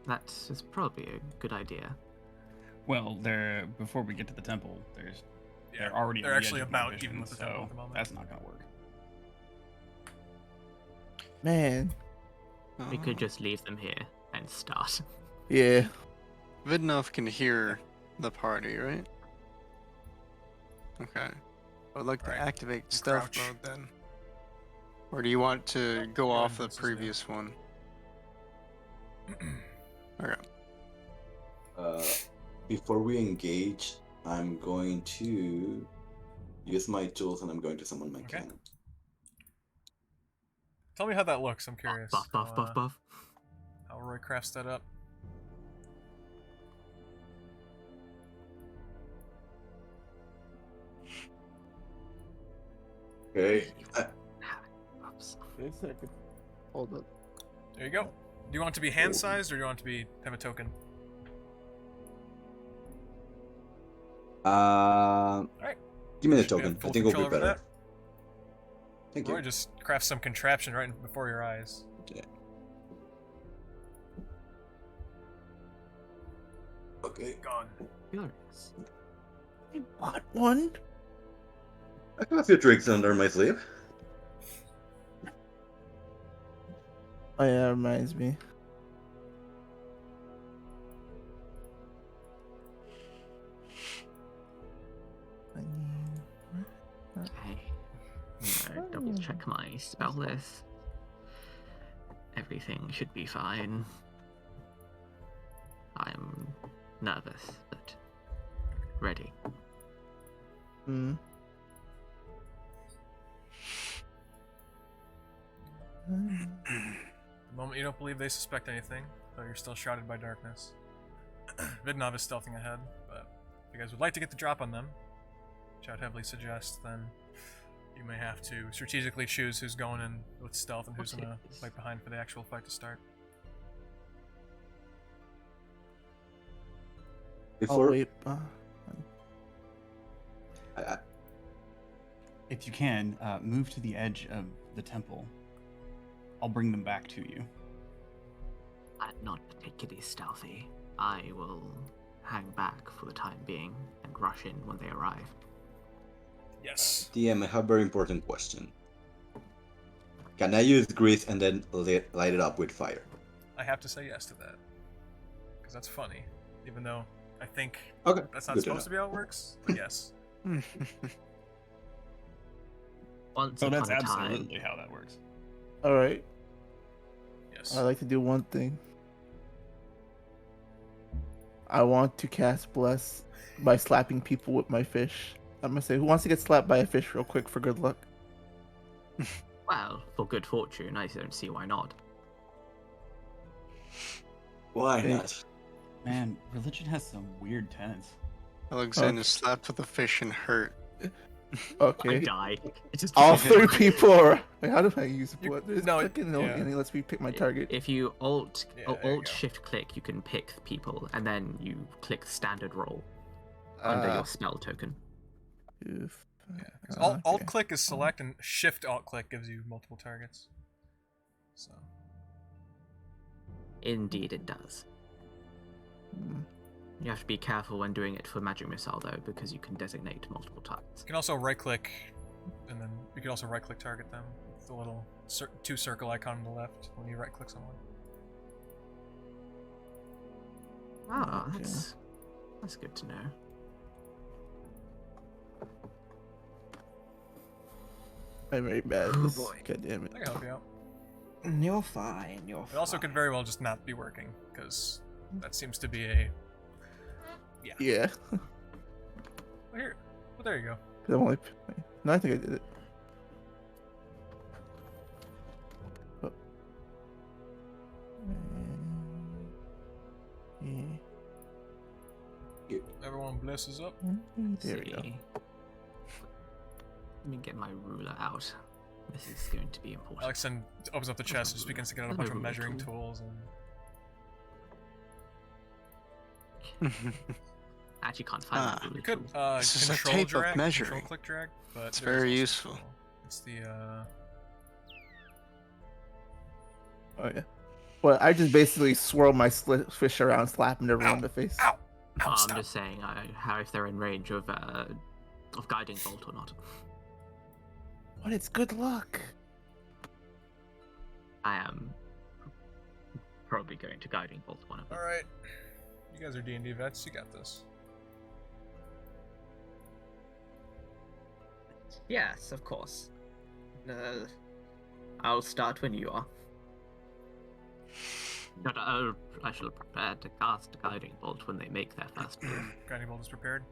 That is probably a good idea. Well, before we get to the temple, they're already. They're on the actually edge of my about vision, even with the so temple at the moment. that's not gonna work. Man, We could just leave them here and start. yeah. Vidnov can hear the party, right? Okay. I would like to Alright, activate stealth crouch. mode then. Or do you want to go Go off ahead, the this is new. previous one? Okay. Before we engage, I'm going to use my tools and I'm going to summon my Okay. cannon. Tell me how that looks. I'm curious. Buff, buff, buff, buff. How Roy crafts that up. Okay. Oops. Wait a second. Hold up. There you go. Do you want it to be hand sized or do you want it to be have a token? Alright. Give me the Should we have token. I full think it'll be control over better. that? Thank Roy you. just crafts some contraption right before your eyes. Okay. Gone. Curious. I want one. I have a few tricks under my sleeve. Oh yeah, that reminds me. I need... Okay. I'm gonna double check my spell list. Everything should be fine. I'm nervous, but ready. Hmm. The moment you don't believe they suspect anything, though you're still shrouded by darkness. Vidnov is stealthing ahead, but if you guys would like to get the drop on them, which I'd heavily suggest, then you may have to strategically choose who's going in with stealth and who's going to fight behind for the actual fight to start. Oh Before wait. If you can, move to the edge of the temple. I'll bring them back to you. I'm not particularly stealthy. I will hang back for the time being and rush in when they arrive. Yes. DM, I have a very important question. Can I use grease and then light it up with fire? I have to say yes to that. Because that's funny. Even though I think Okay. that's not good supposed to be how it works. But yes. Once So upon that's a time, absolutely how that works. All right. Yes. I'd like to do one thing. I want to cast Bless by slapping people with my fish. I'm gonna say, who wants to get slapped by a fish real quick for good luck? Well, for good fortune, I don't see why not. Why Okay. not? Man, religion has some weird tenets. Alexander is slapped with a fish and hurt. I Okay. die. It just All 3 people are. Wait, how do I use You- what? There's no, fucking yeah. and it lets me pick my target. If you alt Yeah, there you alt go. shift click, you can pick people, and then you click standard roll under your spell token. Oof. Yeah, 'cause alt Okay. click is select, and shift alt click gives you multiple targets. So Indeed, it does. Hmm. You have to be careful when doing it for magic missile, though, because you can designate multiple targets. you can also right click, and then you can also right click target them with the little 2 circle icon on the left when you right click someone. Ah, Okay. that's good to know. I'm very bad at Oh, this. boy. God damn it. I can help you out. You're fine. You're It also could very well just not be working, because that seems to be a. Yeah. Well, here. Well, there you go. 'Cause I'm only. No, I think I did it. Oh. Yeah. Everyone blesses up. There we go. Let me get my ruler out. This is going to be important. Alyxend opens up the chest and just begins to get out a bunch of Another measuring tool. tools and. Actually, can't find my ruler You could tool. This is a control tape of drag, measuring. control click drag, but It's there is very also useful. control. It's the Oh yeah. Well, I just basically swirl my fish around, slapping everyone in the face. Ow! Ow! I'm Stop! just saying how if they're in range of guiding bolt or not. What? It's good luck. I am probably going to guiding bolt one of them. All right, you guys are D&D vets. You got this. Yes, of course. I'll start when you are. But I shall prepare to cast a guiding bolt when they make their first move. Guiding bolt is prepared.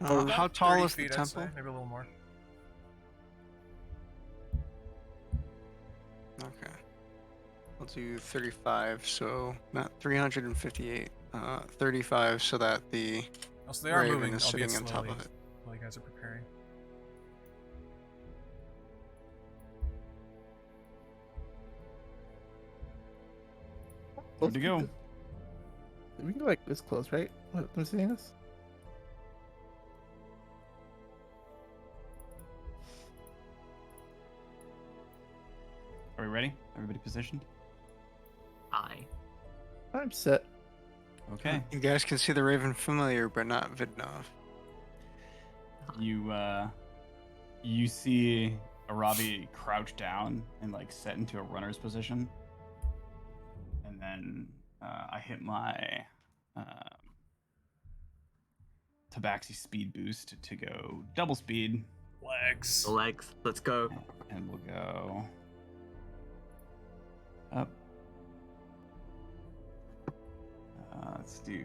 How About tall 30 is the feet, I'd temple? say. Maybe a little more. Okay. I'll do 35, so not 358. 35, so that the Also, they are Raven moving, is albeit sitting on top slowly, of it. while you guys are preparing. Good to go. We can go like this close, right? What am I saying this? Are we ready? Everybody positioned? Aye. I'm set. Okay. You guys can see the Raven familiar, but not Vidnov. You see Aravi crouch down and like set into a runner's position, and then I hit my Tabaxi speed boost to go double speed, Legs. The legs. Let's go. and we'll go up. Let's do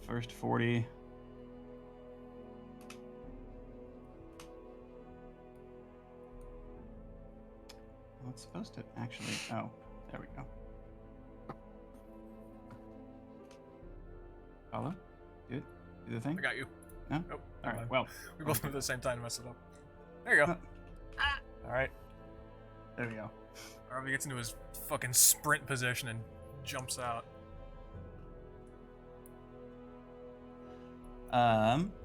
first 40. Well, it's supposed to actually. Oh, there we go. Follow? Do it? Do the thing? I got you. No? Nope. All never right, mind. well, We both moved at the same time to mess it up. There you go. All right. there we go. Aravi gets into his fucking sprint position and jumps out.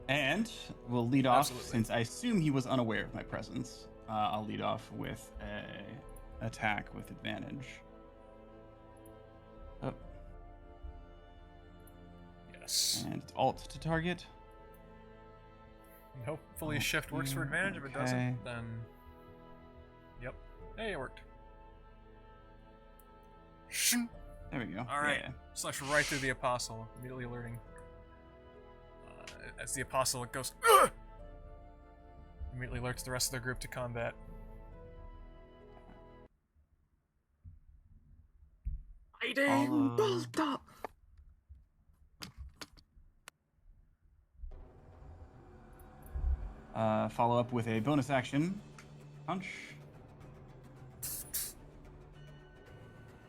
And we'll lead off Absolutely. since I assume he was unaware of my presence. I'll lead off with a attack with advantage. Oh, Yes. and it's alt to target. Hopefully Oh, shift works for yeah, advantage. If it okay. doesn't, then... Yep. Hey, it worked. Shoo! There we go. All right. Yeah. Slash right through the apostle, immediately alerting. As the apostle goes, "Ugh!" Immediately alerts the rest of the group to combat. Guiding bolt up. Follow up with a bonus action punch.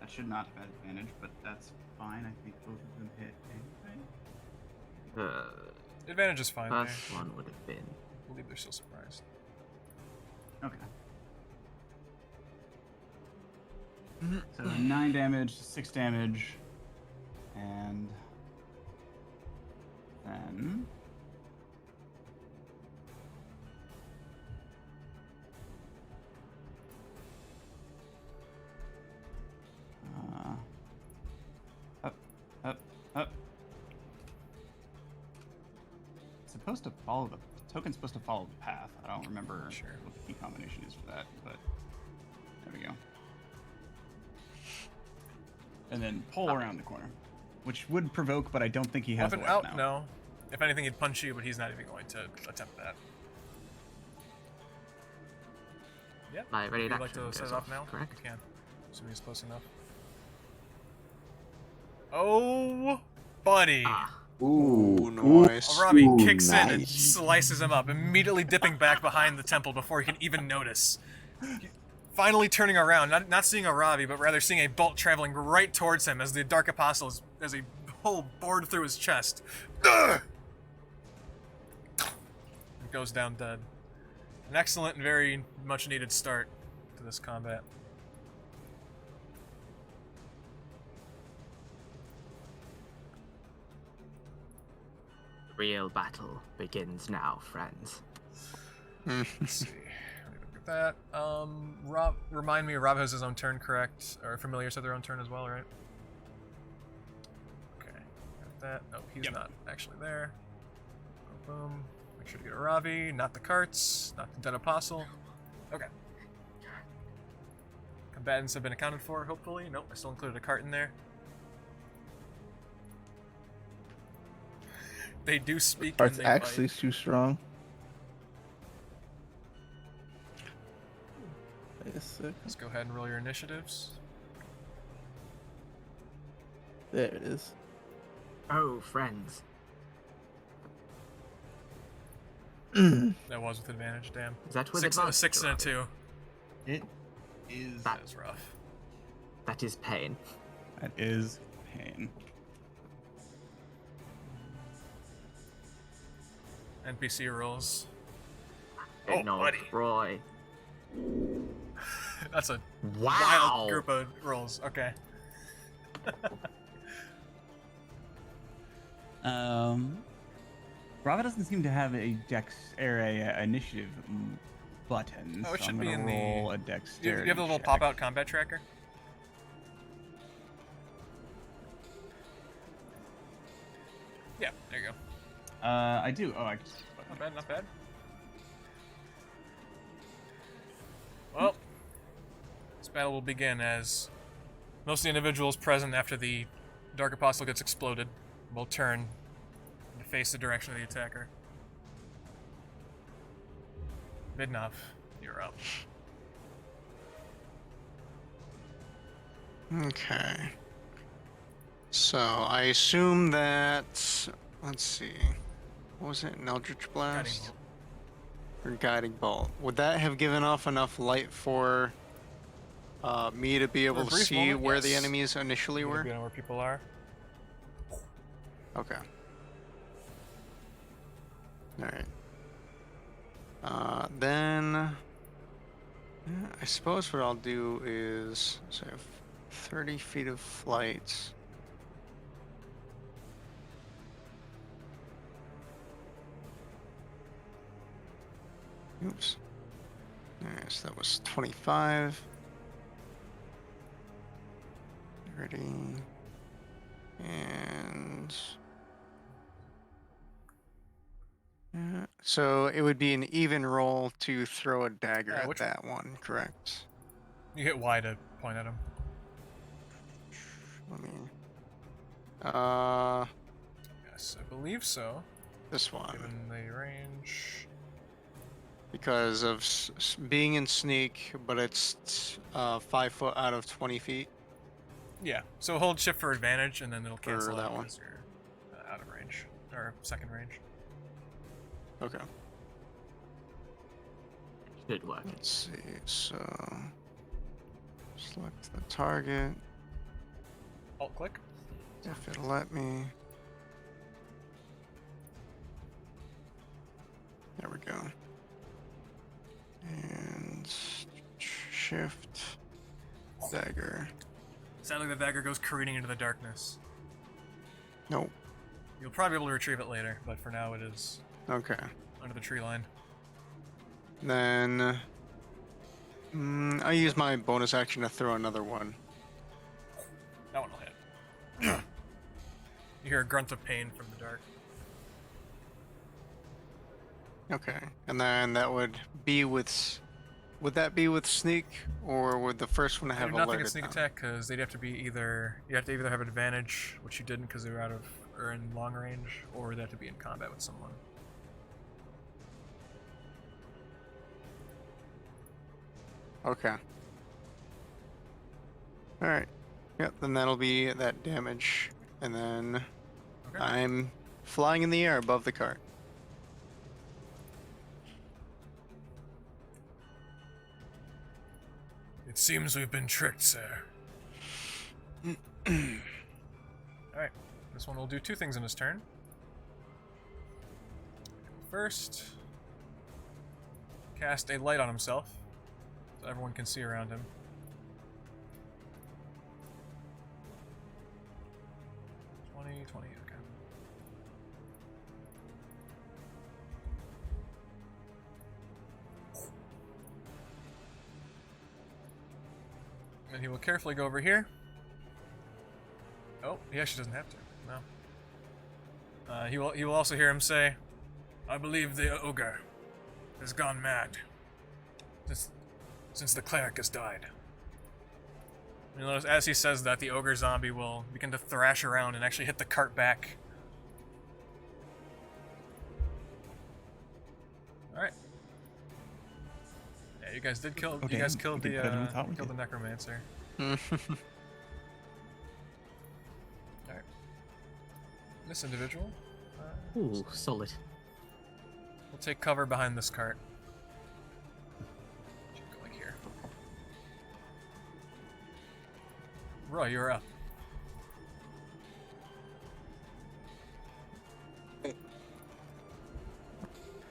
That should not have had advantage, but that's fine. I think both of them hit anyway. Advantage is fine. First There. one would have been. I believe they're still surprised. Okay. So 9 damage, 6 damage, and then up. It's supposed to follow the token's supposed to follow the path. I don't remember what the key combination is for that, but there we go. And then pull around the corner, which would provoke, but I don't think he has Weapon a weapon out? out. No. If anything, he'd punch you, but he's not even going to attempt that. Yeah. My ready Would you like action to set goes it off off, now? correct? You can. Assuming he's close enough. Oh, buddy. Ooh, Nice. Aravi Ooh, kicks in and nice. slices him up, immediately dipping back behind the temple before he can even notice. Finally turning around, not seeing Aravi, but rather seeing a bolt traveling right towards him as the Dark Apostle as a hole bored through his chest. Ugh! And goes down dead. An excellent and very much needed start to this combat. The real battle begins now, friends. Let's see. Let me look at that. Rob, remind me, Rob has his own turn, correct? Or familiars have their own turn as well, right? Okay. Got that. Oh, he's not actually there. Boom, boom. Make sure to get Aravi, not the Karts, not the Dead Apostle. Okay. Combatants have been accounted for, hopefully. Nope, I still included a cart in there. They do speak Art's and they actually fight. too strong. Wait a second. Let's go ahead and roll your initiatives. There it is. Oh, friends. That was with advantage, damn. Is that with Six, a advantage? 6 and a 2. It is. That- That's rough. That is pain. That is pain. NPC rolls. Oh, Oh, buddy. Roy. That's a Wow. wild group of rolls. Okay. Rava doesn't seem to have a dex or a initiative button. Oh, it so should I'm be gonna in roll the. a You dexterity. have the little check. pop-out combat tracker. Yeah, there you go. I do. Oh, I can. Not bad, not bad. Well, this battle will begin as most of the individuals present after the Dark Apostle gets exploded will turn to face the direction of the attacker. Vidnov, you're up. Okay. So I assume that. Let's see. What was it? An Eldritch Blast? Guiding Or Guiding Bolt. Would that have given off enough light for me to be For a able to brief see moment, where the yes. enemies initially You were? know where people are. Okay. Alright. Then yeah, I suppose what I'll do is so I have 30 feet of flight. Oops. Alright, so that was 25. 30. And so it would be an even roll to throw a dagger at which that one, correct? You hit Y to point at him. Let me. Yes, I believe so. This one, Given the range. because of being in sneak, but it's 5 foot out of 20 feet. Yeah. So hold shift for advantage, and then it'll For cancel that out one. because you're out of range or second range. Okay. Should work. Let's see. So select the target. Alt click. If it'll let me. There we go. And shift dagger. Sadly, the dagger goes careening into the darkness. Nope. You'll probably be able to retrieve it later, but for now it is Okay. under the tree line. Then I use my bonus action to throw another one. That one will hit. You hear a grunt of pain from the dark. Okay. And then that would be with. Would that be with sneak, or would the first one I have do not think alerted it's sneak them? attack because they'd have to be either you have to either have advantage, which you didn't because they were out of or in long range, or they have to be in combat with someone. Okay. Alright. Yep, then that'll be that damage. And then Okay. I'm flying in the air above the cart. It seems we've been tricked, sir. Alright, this one will do two things in his turn. First, cast a light on himself, so everyone can see around him. $20, okay. And he will carefully go over here. Oh, he actually doesn't have to. No. He will also hear him say, "I believe the ogre has gone mad since the cleric has died." You notice as he says that, the ogre zombie will begin to thrash around and actually hit the cart back. All right. Yeah, you guys did kill. Oh, you guys damn, killed we the did better than we thought we killed the did. necromancer. This individual Ooh, solid. will take cover behind this cart. Should go like here. Roy, you're up.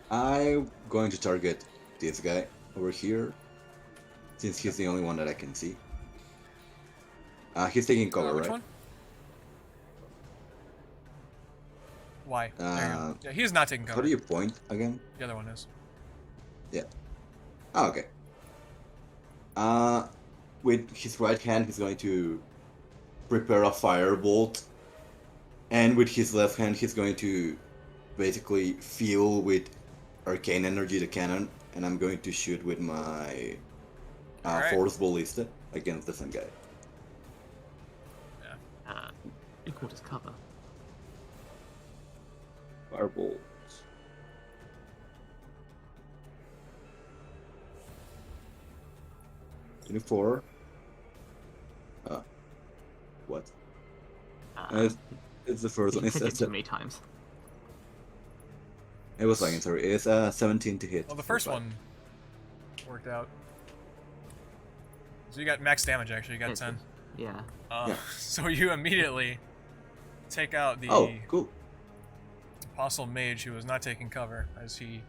I'm going to target this guy over here, since he's the only one that I can see. He's taking cover, Which right? one? Why? There you go. Uh, Yeah, he's not taking cover. How do you point again? The other one is. Yeah. Oh, okay. With his right hand, he's going to prepare a firebolt, and with his left hand, he's going to basically fill with arcane energy the cannon, and I'm going to shoot with my Alright. force ballista against the same guy. Equal to cover. Firebolt. $24. What? It's the first one. You've hit it It's too many times. it was like, sorry, it's 17 to hit. Well, the for first five. one worked out. So you got max damage, actually. You got Hits 10. it. Yeah. Yeah. So you immediately take out the Oh, cool. apostle mage who was not taking cover as he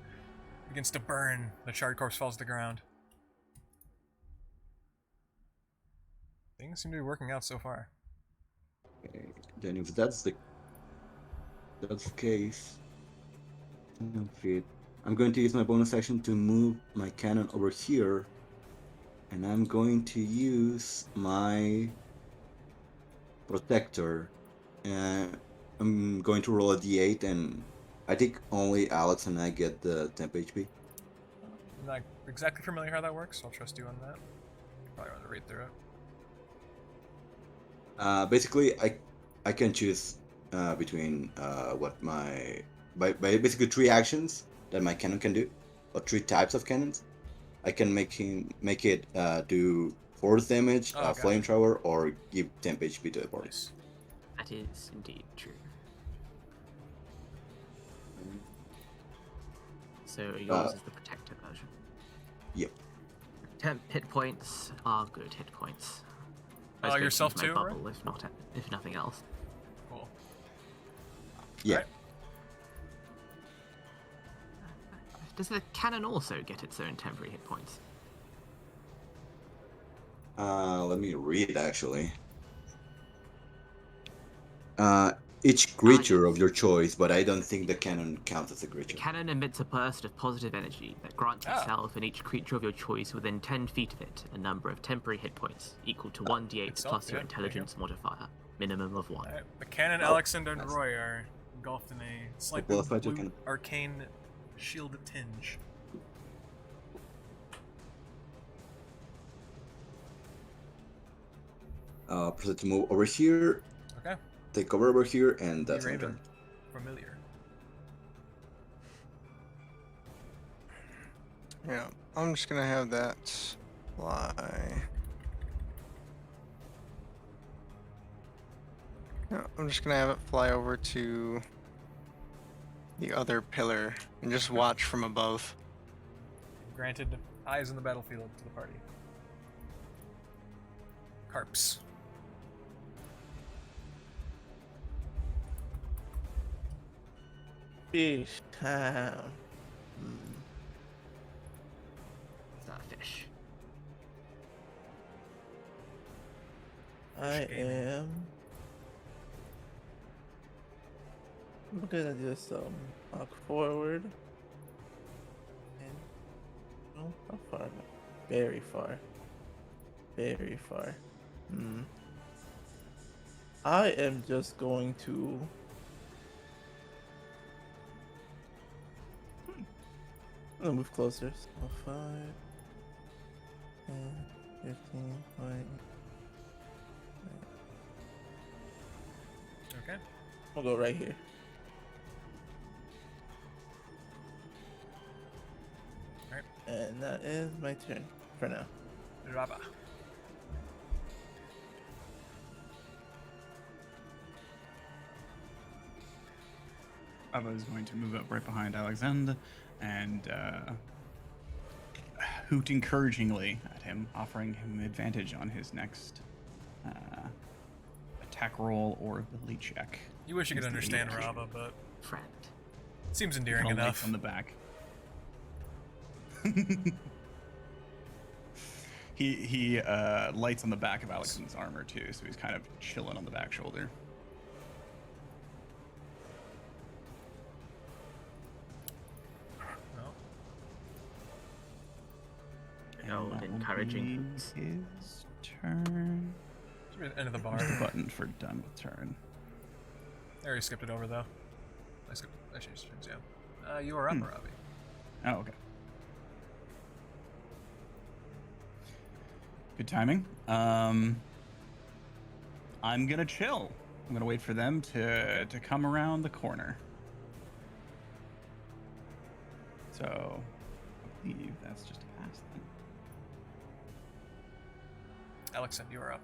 begins to burn. The charred corpse falls to the ground. Things seem to be working out so far. Okay, then if that's the case, I'm going to use my bonus action to move my cannon over here, and I'm going to use my protector, and I'm going to roll a d8, and I think only Alex and I get the temp HP. I'm not exactly familiar how that works, so I'll trust you on that. Probably want to read through it. Basically, I can choose between what my by basically 3 actions that my cannon can do, or 3 types of cannons. I can make it do force damage, Oh, gotcha. flamethrower, or give temp HP to the party. Nice. That is indeed true. So yours is the protector version. Yep. Temp hit points are good hit points. Oh, I was going to yourself use my too, right? bubble, if nothing else. Cool. Yeah. Alright. Does the cannon also get its own temporary hit points? Let me read actually. Each creature of your choice, but I don't think the cannon counts as a The creature. cannon emits a burst of positive energy that grants Ah. itself and each creature of your choice within 10 feet of it a number of temporary hit points equal to 1d8 itself, plus your yeah, there you go. intelligence modifier, minimum of 1. Alright. The cannon, Oh, Alyxend, and nice. Roy are engulfed in a slight Well, if I took blue an- arcane shield tinge. Proceed to move over here, Okay. take cover over here, and that's my Raven. turn. Familiar. Yeah, I'm just gonna have that fly. Yeah, I'm just gonna have it fly over to the other pillar and just watch from above. Granted, eyes in the battlefield to the party. Karps. Fish town. Is that a fish? I gaming. am. I'm gonna do some walk forward. And oh, how far? Am I? Very far. Very far. I am just going to. I'm gonna move closer. So 5, 10, 15, 20. Okay. I'll go right here. Alright. And that is my turn for now. Raba. Ava is going to move up right behind Alyxend and hoot encouragingly at him, offering him advantage on his next attack roll or ability check. You wish you could Against the understand action. Raba, but Friend. it seems endearing Kinda enough. lights on the back. he lights on the back of Alyxend's armor too, so he's kind of chilling on the back shoulder. Well, And Old that will encouraging. be his turn. should be the end of the bar. Where's the button for done with turn? I already skipped it over though. I skipped. I changed turns. Yeah. You are up, Aravi. Oh, okay. Good timing. I'm gonna chill. I'm gonna wait for them to come around the corner. So, I believe that's just a pass then. Alyxend, you are up.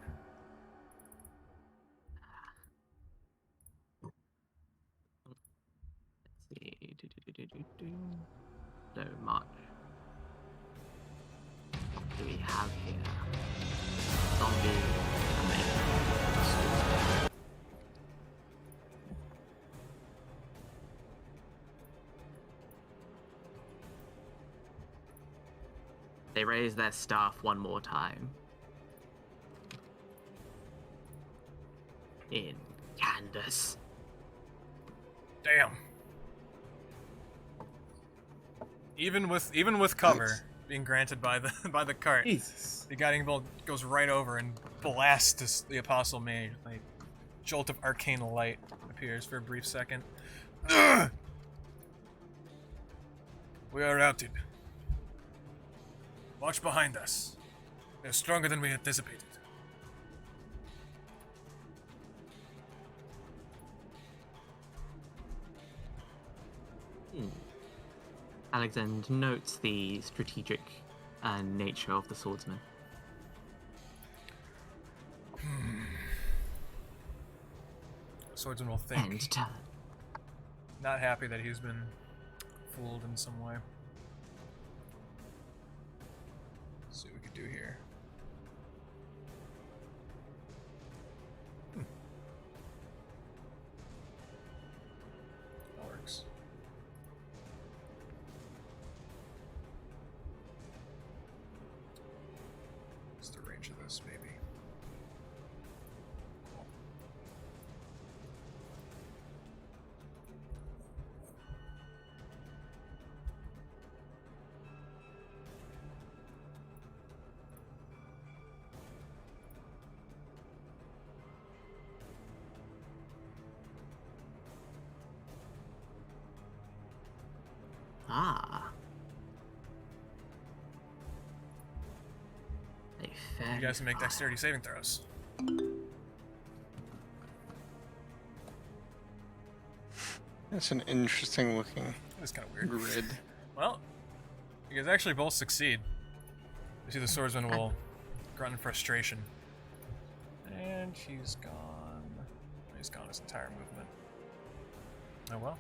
Let's see. So March. What do we have here? Zombie. Amazing. They raise their staff one more time. In Candace. Damn. Even with cover being granted by the cart, Jesus. the guiding bolt goes right over and blasts the apostle mage. Like jolt of arcane light appears for a brief second. Ugh! We are routed. Watch behind us. They're stronger than we anticipated. Alyxend notes the strategic nature of the swordsman. Swordsman will think. End turn. Not happy that he's been fooled in some way. Let's see what we could do here. That works. What's the range of this, maybe? Cool. Ah. A fair. You guys can make dexterity saving throws. That's an interesting looking That's kind of weird. grid. Well, you guys actually both succeed. You see the swordsman will grunt in frustration. And he's gone. He's gone his entire movement. Oh well.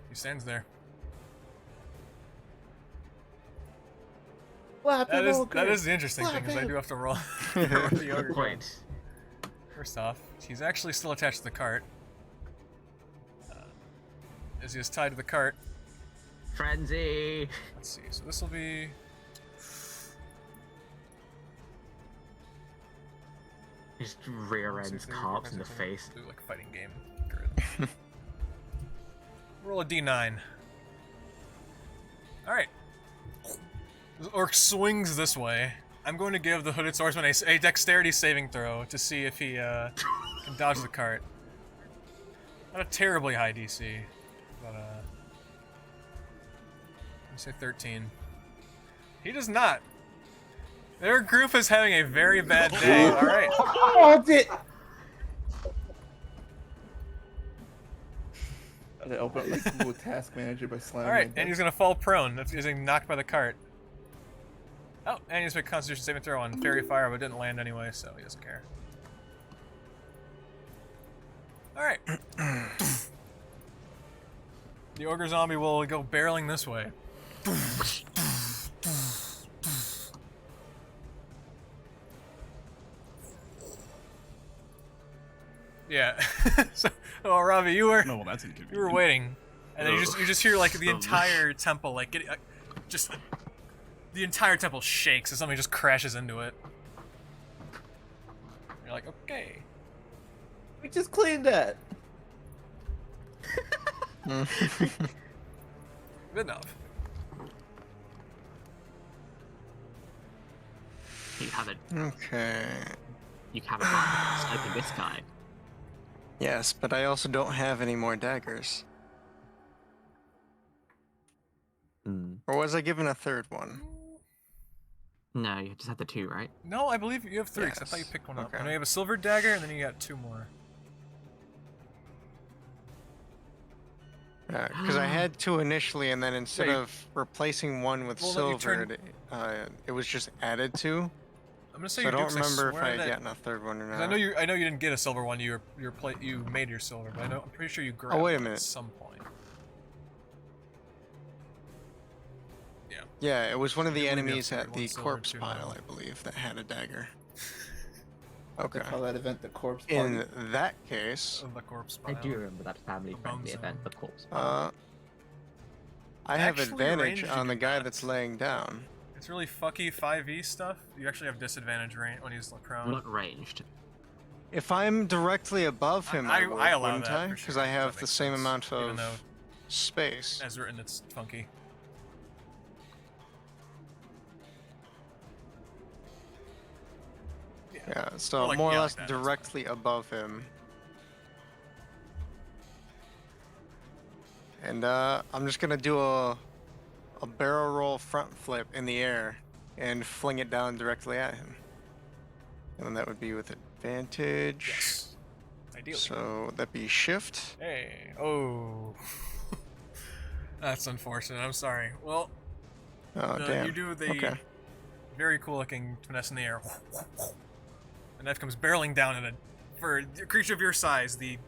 He stands there. That is the interesting thing, is I do have to roll the ogre. Point. First off, he's actually still attached to the cart. As he is tied to the cart. Frenzy. Let's see, so this will be... Just rear ends Karps in the face. Do like a fighting game grid. Roll a d9. Alright. The orc swings this way. I'm going to give the hooded swordsman a dexterity saving throw to see if he can dodge the cart. Not a terribly high DC, but let me say 13. He does not. Their group is having a very bad day. All right. Hold it. I open up my Google Task Manager by slamming. All right, my and he's gonna fall prone. That's he's getting knocked by the cart. Oh, and he just made a Constitution saving throw on Fairy Fire, but didn't land anyway, so he doesn't care. All right. The ogre zombie will go barreling this way. Yeah. So, Aravi, you were No, well, that's inconvenient. you were waiting, and then you just hear like the entire temple like get just the entire temple shakes as something just crashes into it. You're like, okay. We just cleaned that. Good enough. You have a Okay. button. Open this guy. Yes, but I also don't have any more daggers. Hmm. Or was I given a third one? No, you just had the two, right? No, I believe you have 3, 'cause I thought you Yes. picked one up. Okay. I know you have a silver dagger, and then you got 2 more. Because I had 2 initially, and then instead you- of replacing one with Well, then you silver, it was just added to. I'm gonna say So I you do, don't 'cause remember if swear I had that- gotten a third one or 'cause not. I know you didn't get a silver one. You made your silver, but I'm pretty sure you grabbed wait a it at minute. some point. Yeah, it was one of the I believe you have enemies third, at one the silver, corpse 2 pile, metal. I believe, that had a dagger. They Okay. call that event the corpse party. In that case, Of the corpse I pile. do remember that family-friendly Bones event, zone. the corpse. I have Actually advantage arranged on to the do guy that. that's laying down. It's really fucky 5e stuff. You actually have disadvantage when he's prone. Not ranged. If I'm directly above him, I would, I allow wouldn't that I? for Because sure. I have That the makes same sense, amount even of though space. as written it's funky. Yeah, so Well, like- more or yeah, less like that, that's directly above him. And I'm just gonna do a barrel roll front flip in the air and fling it down directly at him. And then that would be with advantage. Yes. Ideally. So that'd be shift. Hey. Oh. That's unfortunate. I'm sorry. Well, Oh damn. you do the Okay. very cool looking finesse in the air. The knife comes barreling down at for a creature of your size. The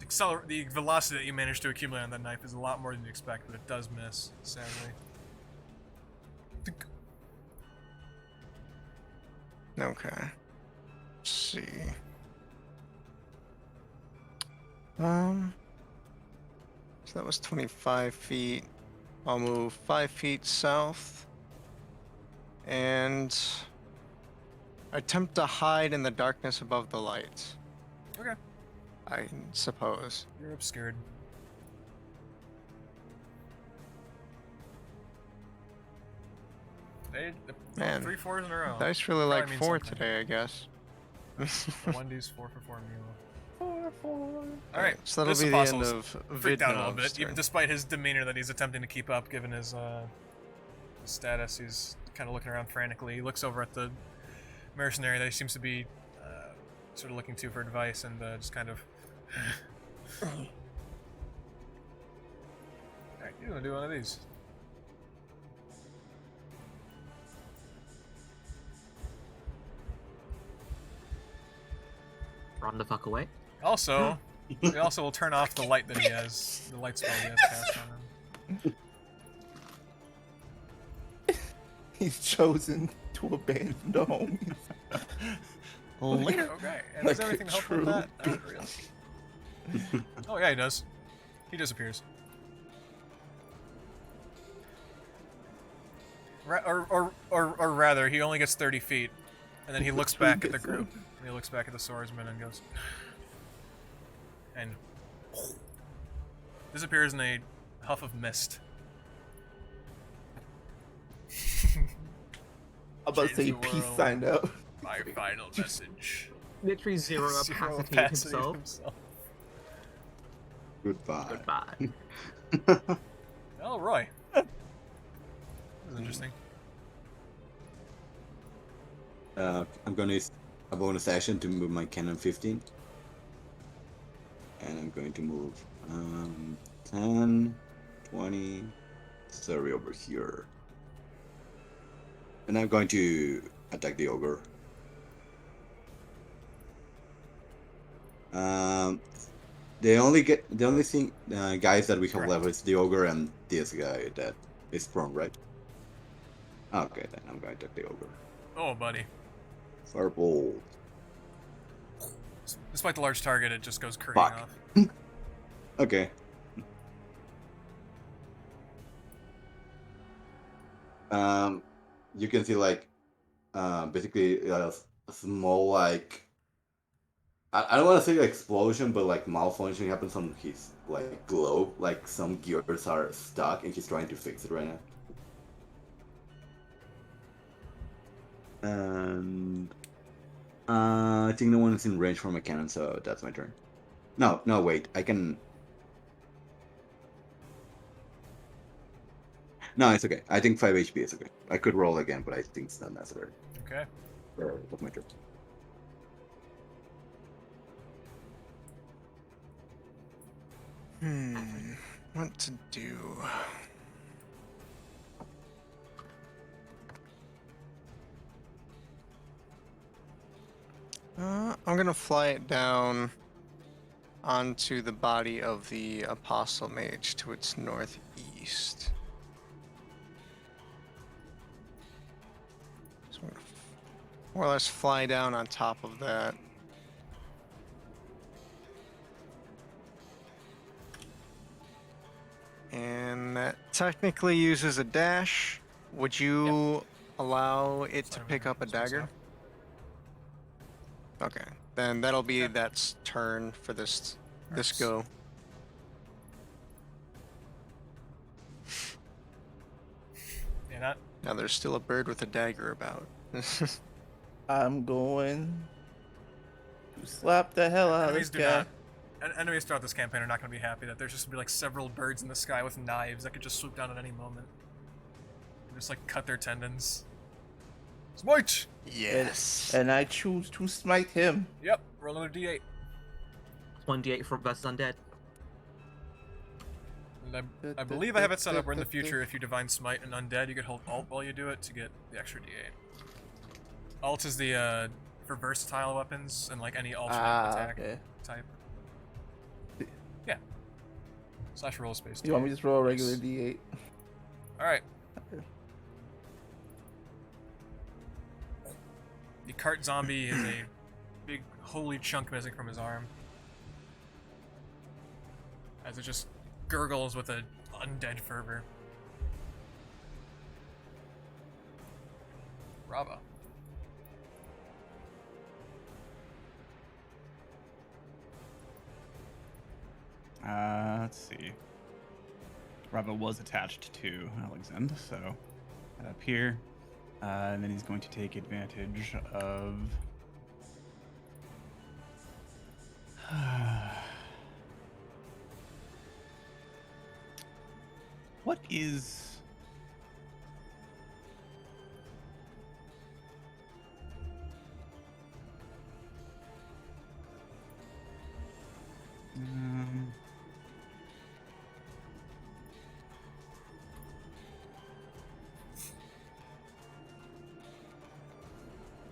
The velocity that you managed to accumulate on that knife is a lot more than you expect, but it does miss, sadly. Okay. Let's see. So that was 25 feet. I'll move 5 feet south. And attempt to hide in the darkness above the light. Okay. I suppose. You're obscured. Man, 3 4s in a row. Dice really Probably like means 4 something. today, I guess. 1D's 4 for 4 mule. 4. Alright, So that'll this be the end apostle's of freaked out a little Vidnov's bit, even turn. despite his demeanor that he's attempting to keep up, given his status. He's kind of looking around frantically. He looks over at the mercenary that he seems to be sort of looking to for advice, and just kind of. Alright, you wanna do one of these? Run the fuck away. Also, we also will turn off the light that he has, the light spell he has cast on him. He's chosen to abandon the homies. Okay, and does Like a everything help true with that? Not really. Oh yeah, he does. He disappears. Or rather, he only gets 30 feet, and then he looks back at the group. And he looks back at the swordsman and goes, and disappears in a huff of mist. I'm about to say Change the peace world. sign out. My final message. Literally zero opacity himself. Goodbye. Goodbye. Oh, Roy. This is interesting. I'm gonna use a bonus action to move my cannon 15. And I'm going to move 10, 20, 30 over here. And I'm going to attack the ogre. The only thing guys that we have left is the ogre and this guy that is prone, right? Okay, then I'm going to attack the ogre. Oh, buddy. Firebolt. Despite the large target, it just goes critting Fuck. off. Okay. You can see like, basically a small like, I don't want to say like explosion, but like malfunction happens on his like globe. Like some gears are stuck, and he's trying to fix it right now. And I think no one is in range for my cannon, so that's my turn. No, wait, I can. No, it's okay. I think 5 HP is okay. I could roll again, but I think it's not necessary. Okay. That's my turn. What to do? I'm gonna fly it down onto the body of the Apostle Mage to its northeast. So I'm gonna more or less fly down on top of that. And that technically uses a dash. Would you allow it to pick up a dagger? Okay, then that'll be that's turn for this go. Yeah, not. Now there's still a bird with a dagger about. I'm going to slap the hell out of Enemies this do guy. not. Enemies throughout this campaign are not going to be happy that there's just going to be like several birds in the sky with knives that could just swoop down at any moment. And just like cut their tendons. Smite! Yes. And I choose to smite him. Yep, roll another d8. 1d8 for versus undead. And I believe I have it set up where in the future, if you divine smite an undead, you could hold alt while you do it to get the extra d8. Alt is the for versatile weapons and like any alternate attack Okay. type. Slash roll a space. You want me to just roll a Nice. regular D8? All right. The cart zombie is a big holy chunk missing from his arm, as it just gurgles with an undead fervor. Bravo. Let's see. Rava was attached to Alyxend, so head up here. And then he's going to take advantage of... What is...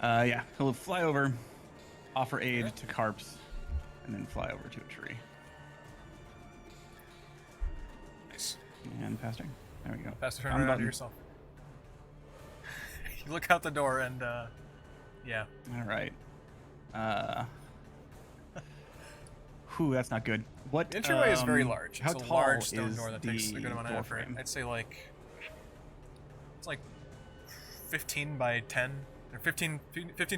yeah, he'll fly over, offer aid to Karps, and then fly over to a tree. Nice. And pass turn. There we go. Pass the turn Found right the onto button. yourself. You look out the door and, yeah. All right. Whew, that's not good. What? The entryway is very large. How It's a tall large stone is door that takes a good amount of door effort. frame? I'd say like it's like 15 by 10. They're 15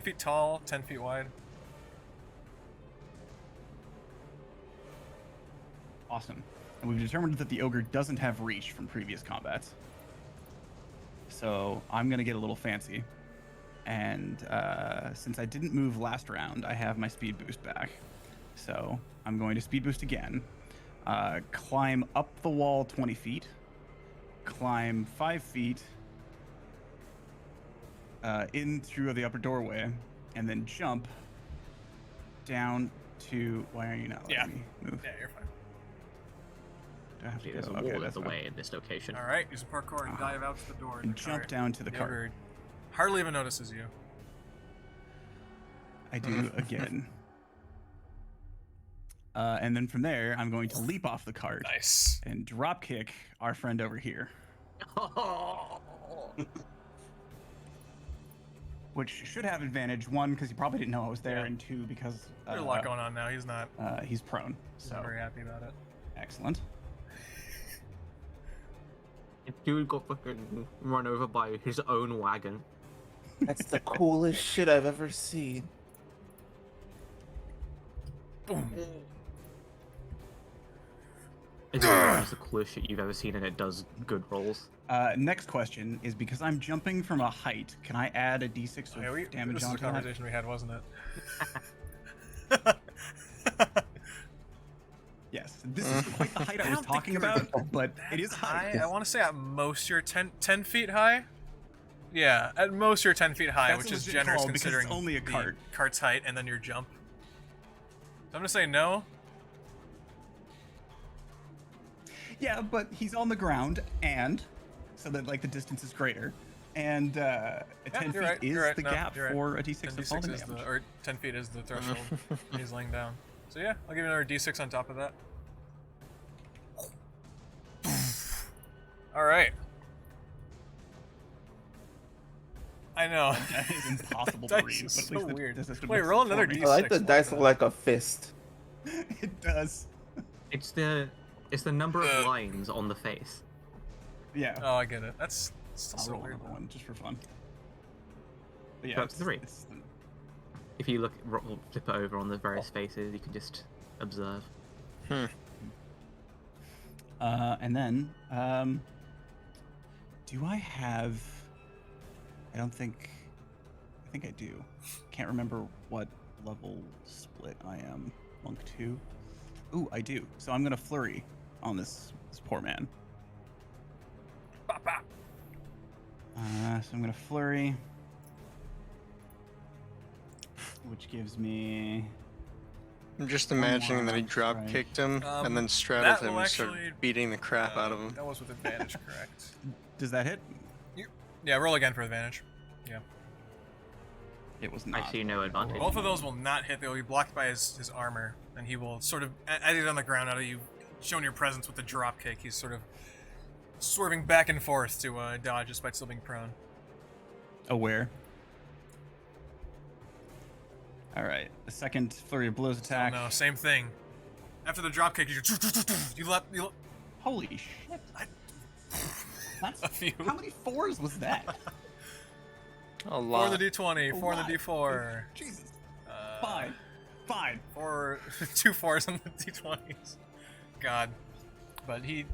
feet tall, 10 feet wide. Awesome. And we've determined that the ogre doesn't have reach from previous combats. So I'm gonna get a little fancy. And since I didn't move last round, I have my speed boost back. So I'm going to speed boost again. Climb up the wall 20 feet. Climb 5 feet. In through the upper doorway. And then jump down to... Why are you not letting me move? Yeah, you're fine. Do I have to There's a go? wall Okay, in that's the fine. way in this location. All right, use a parkour and dive out to the door. And jump down to the cart. ogre hardly even notices you. I do again. And then from there, I'm going to leap off the cart Nice. and drop kick our friend over here, which should have advantage. One, because he probably didn't know I was there, Yeah. and two, because There's a lot going on now. He's not he's prone. So very happy about it. excellent. Dude got fucking run over by his own wagon. That's the coolest shit I've ever seen. Boom. It's the coolest shit you've ever seen, and it does good rolls. Next question is, because I'm jumping from a height, can I add a d6 of Yeah, damage this is a onto that? conversation we had, wasn't it? Yes, this is quite the height I was talking about, but it is high. I want to say at most you're 10 feet high. Yeah, at most you're 10 feet high, That's which a is legit generous call because it's considering only a the cart. cart's height and then your jump. So I'm gonna say no. Yeah, but he's on the ground, and so that like the distance is greater, and 10 feet you're right, is you're right, the no, gap you're right. for a d6 of falling 10d6 is damage. or 10 feet is the threshold when he's laying down. So yeah, I'll give you another d6 on top of that. All right. I know. That is impossible to Dice read, is but at so least the weird. system Wait, makes roll it for another me. I like the D6, dice why look like a fist. It does. It's the number of lines on the face. Yeah. Oh, I get it. That's still I'll so roll weird. another one just for fun. But yeah, Go up to 3. it's- If you look, flip it over on the various faces, you can just observe. and then, do I have? I don't think. I think I do. Can't remember what level split I am. Monk 2. Ooh, I do. So I'm gonna flurry on this poor man. Bop, bop. So I'm gonna flurry, which gives me. I'm just One imagining that he more drop strike. kicked him and then that straddled him will and started actually, beating the crap out of him. That was with advantage, correct? Does that hit? Yeah, roll again for advantage. Yeah. It was not. I see no advantage. Both of those will not hit. They will be blocked by his armor, and he will sort of, as he's on the ground, out of you showing your presence with the drop kick, he's sort of swerving back and forth to dodge despite still being prone. Aware. All right. The second flurry of blows attack. Oh, no, same thing. After the drop kick, you let Holy shit! That's a few. How many 4s was that? A 4 lot. on the d20, 4 on the d4. Jesus. Fine. 2 4s on the d20s. God. But he...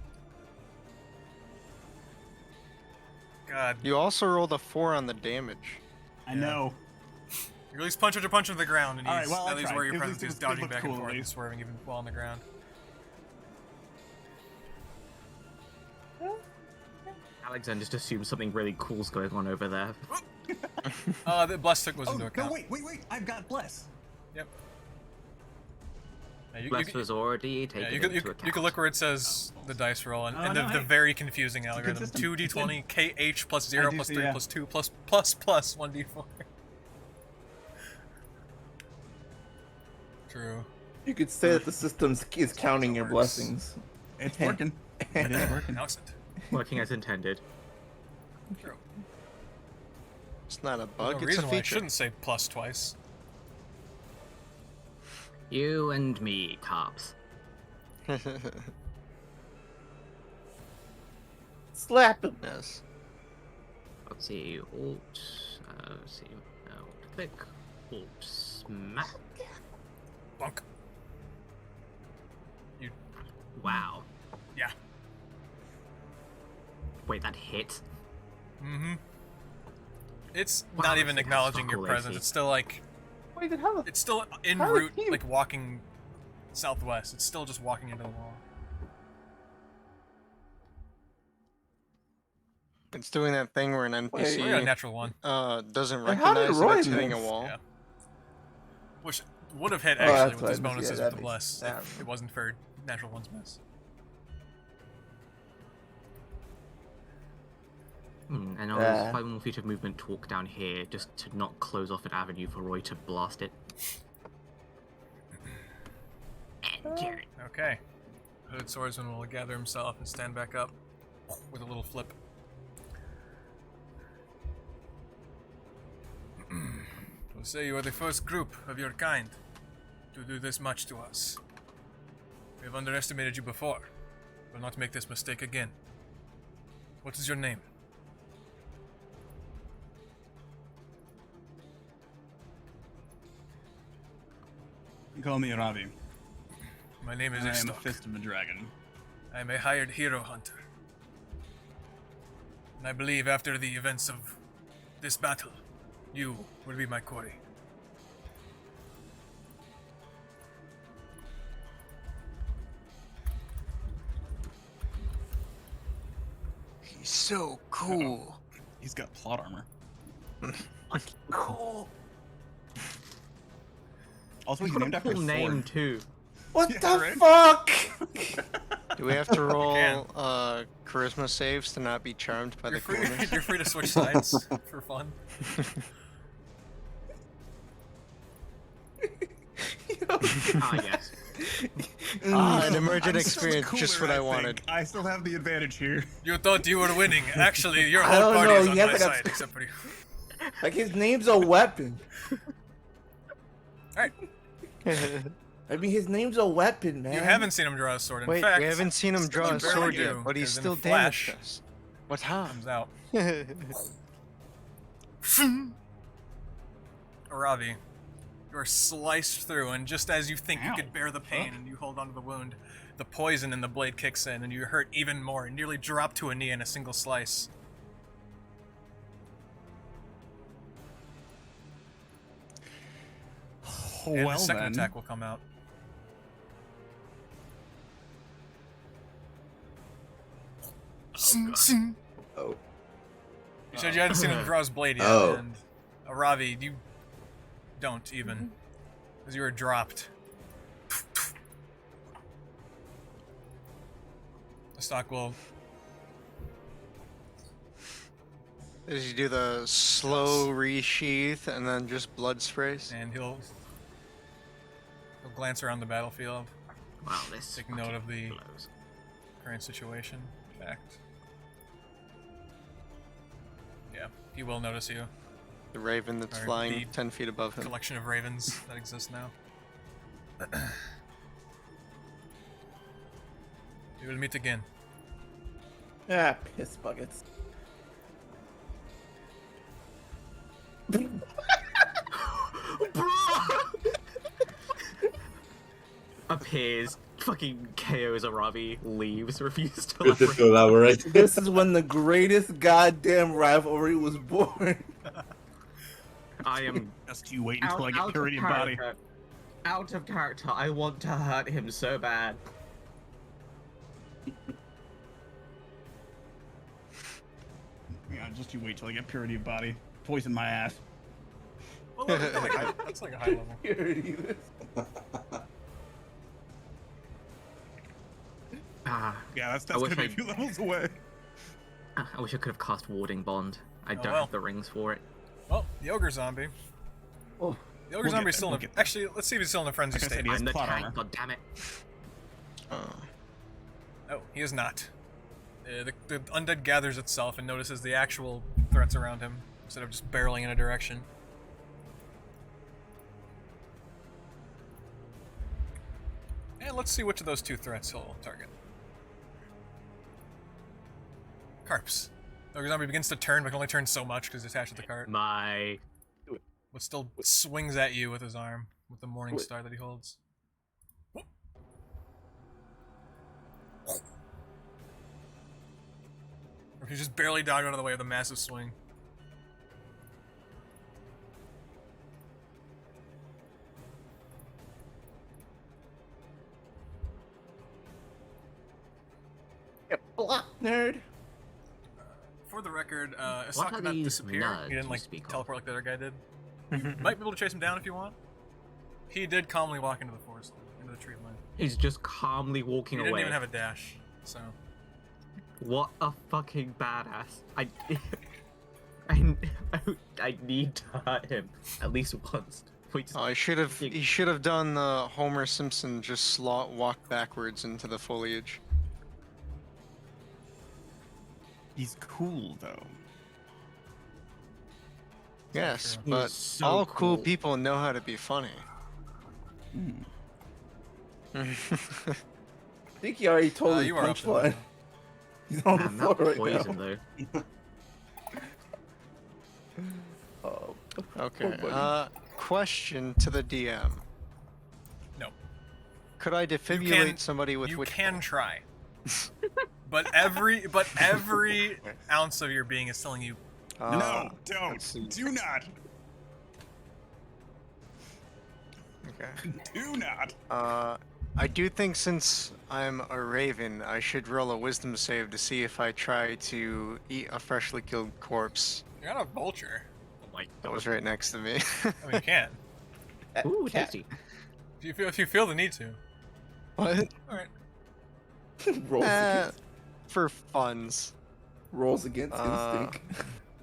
God. You also rolled a 4 on the damage. I know. You release punch after punch on the ground, and All he's right, well, at I'll least try. where your At presence least is it dodging looked back cool, and at forth and least. swerving even while on the ground. Alyxend just assumes something really cool's going on over there. The bless took was into account. No, wait! I've got bless. Yep. Yeah, Bless was already taken you into could account. look where it says the dice roll and, Oh, and no, the hey. very confusing algorithm. consistent. 2d20 KH plus 0 I do plus see, 3 yeah. plus 2 plus 1d4. True. You could say that the system is counting your Works. blessings. It's working. It is working. Alyxend. Working as intended. True. It's not a No bug, it's a reason why I feature. shouldn't say plus twice. You and me, Karps. Slap him. Yes. Let's see, Alt, let's see, Alt click, Alt smack. Bunk. You. Wow. Yeah. Wait, that hit? Mm-hmm. It's Wow, not that's even like acknowledging your cool, presence. actually. It's still like Wait, how the it's still en How route, did he- like walking southwest. It's still just walking into the wall. It's doing that thing where an Oh, yeah, NPC natural one. doesn't And how did recognize that Roy it's hitting a miss? wall. Yeah. Which would have hit Oh, actually that's with what his I missed. bonuses Yeah, with that the makes- bless. that- If it wasn't for natural one's miss. And I'll use 5 more feet of movement talk down here just to not close off an avenue for Roy to blast it. And Jared. Okay. Hooded swordsman will gather himself and stand back up with a little flip. We'll say you are the first group of your kind to do this much to us. We have underestimated you before. We'll not make this mistake again. What is your name? You call me Aravi. My name is I am a Istok. fist of a dragon. I am a hired hero hunter. And I believe after the events of this battle, you will be my quarry. He's so cool. He's got plot armor. cool? Also, he's What named a after a cool sword. name too. What Yeah, the right? fuck? Do we have to roll can. charisma saves to not be charmed by the You're free, coolness? you're free to switch sides for fun. Ah, yes. An emergent I'm still the experience, just cooler, what I think. wanted. I still have the advantage here. You thought you were winning. Actually, your I whole don't party know, is on he has my like a- side, except for you. Like his name's a weapon. Alright, I mean, his name's a weapon, man. you haven't seen him draw a sword. In Wait, fact, we haven't seen him draw a barely sword do, yet, but he's 'cause in still Flash- damaged us. What how? comes out. Aravi, you are sliced through, and just as you think you Ow. could bear the pain and you hold onto the wound, the poison in the blade kicks in, and you hurt even more, and nearly drop to a knee in a single slice. And Well the second then. attack will come out. Oh. You said you hadn't seen him draw his blade yet, Oh. and Aravi, you don't even, because you were dropped. The stock will Does he do the slow resheath and then just blood sprays? And he'll glance around the battlefield, Wow, this take note of the blows. current situation. Fact. Yeah, he will notice you. The raven that's Or flying the 10 feet above him. Collection of ravens that exist now. We will meet again. Ah, piss buckets. Appears, fucking KOs Aravi, leaves, refuses to Good to elaborate. collaborate. This is when the greatest goddamn rivalry was born. I am Just you wait until I get purity of body. Out of character, I want to hurt him so bad. Yeah, just you wait till I get purity of body. Poison my ass. Well, that's like a high level. Purity. Ah, Yeah, that's I wish gonna be a I- few levels away. I wish I could have cast Warding Bond. I don't well. have the rings for it. Well, the ogre zombie. Oh, The ogre We'll zombie's get still there, in we'll a, get actually, let's see if he's still in a frenzy Like I said, state. he has I'm the plot tank, armor. god damn it. No, he is not. The undead gathers itself and notices the actual threats around him instead of just barreling in a direction. And let's see which of those two threats he'll target. Karps. The ogre zombie begins to turn, but can only turn so much because he's attached to the cart. My But still swings at you with his arm, with the morning star that he holds. Or he's just barely dodged out of the way of the massive swing. block, nerd. For the record, What Asaka are did not these disappear. nerds He didn't you like speak of? teleport like the other guy did. Might be able to chase him down if you want. He did calmly walk into the forest, into the tree line. He's just calmly He walking didn't away. even have a dash, so. What a fucking badass. I need to hurt him at least once. Wait, Oh, he should have done the Homer Simpson just walk backwards into the foliage. He's cool though. Yes, true. He but was so all cool cool. people know how to be funny. I think he already told his you are up to it. punchline. He's on the Damn, floor that right poison now. though. Oh, Okay. poor buddy. Question to the DM. No. Could I defibrillate somebody with You witch can bolt? try. but every ounce of your being is telling you No, let's see. don't. Do not. Okay. Do not. I do think since I'm a raven, I should roll a wisdom save to see if I try to eat a freshly killed corpse you're not a vulture. Oh my that god. was right next to me. I mean, you can Ooh, Cat tasty. if you feel the need to. What? All right. rolls, against, For funs. rolls against Uh, instinct.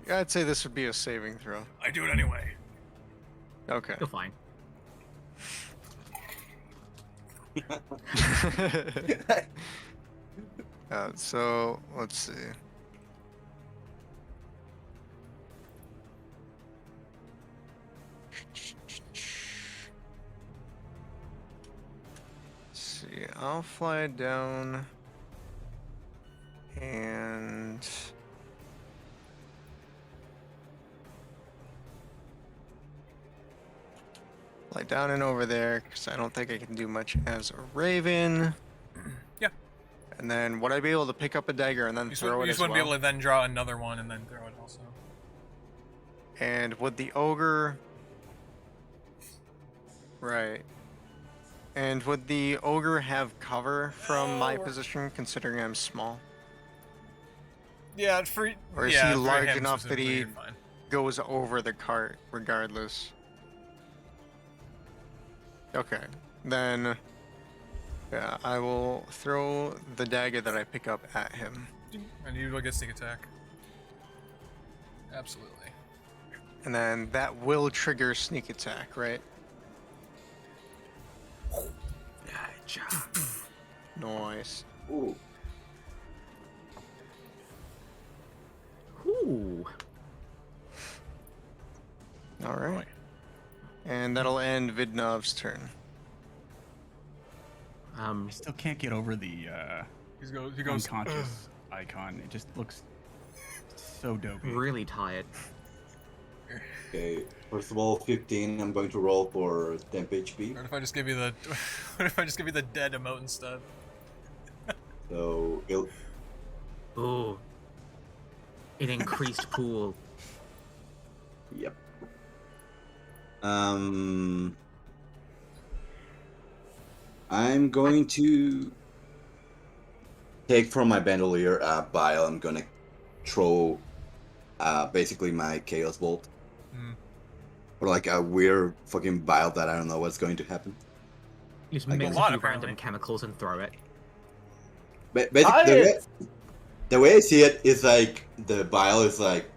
I'd say this would be a saving throw. I do it anyway. Okay. You're fine. So let's see. Let's see, I'll fly down and fly down and over there because I don't think I can do much as a raven. Yeah. And then would I be able to pick up a dagger and then You throw it just as wouldn't well? be able to then draw another one and then throw it also. And would the ogre... Right. And would the ogre have cover from my No. position, considering I'm small? Yeah, Or is yeah, he for large him enough that specifically, he you're fine. goes over the cart regardless? Okay. Then... Yeah, I will throw the dagger that I pick up at him. And you will get sneak attack. Absolutely. And then that will trigger sneak attack, right? Nice. Ooh. Ooh. All right. And that'll end Vidnov's turn. I still can't get over the He goes. unconscious icon. It just looks so dopey. Really tired. Okay, first of all, 15. I'm going to roll for temp HP. What if I just give you the? What if I just give you the dead emote instead? So, it'll, Ooh. An increased pool. yep. I'm going to take from my bandolier a vial. I'm gonna throw basically my Chaos Bolt. Or like a weird fucking vial that I don't know what's going to happen. You just Like mix a lot, a few apparently. random chemicals and throw it. But basically, the way I see it is like the vial is like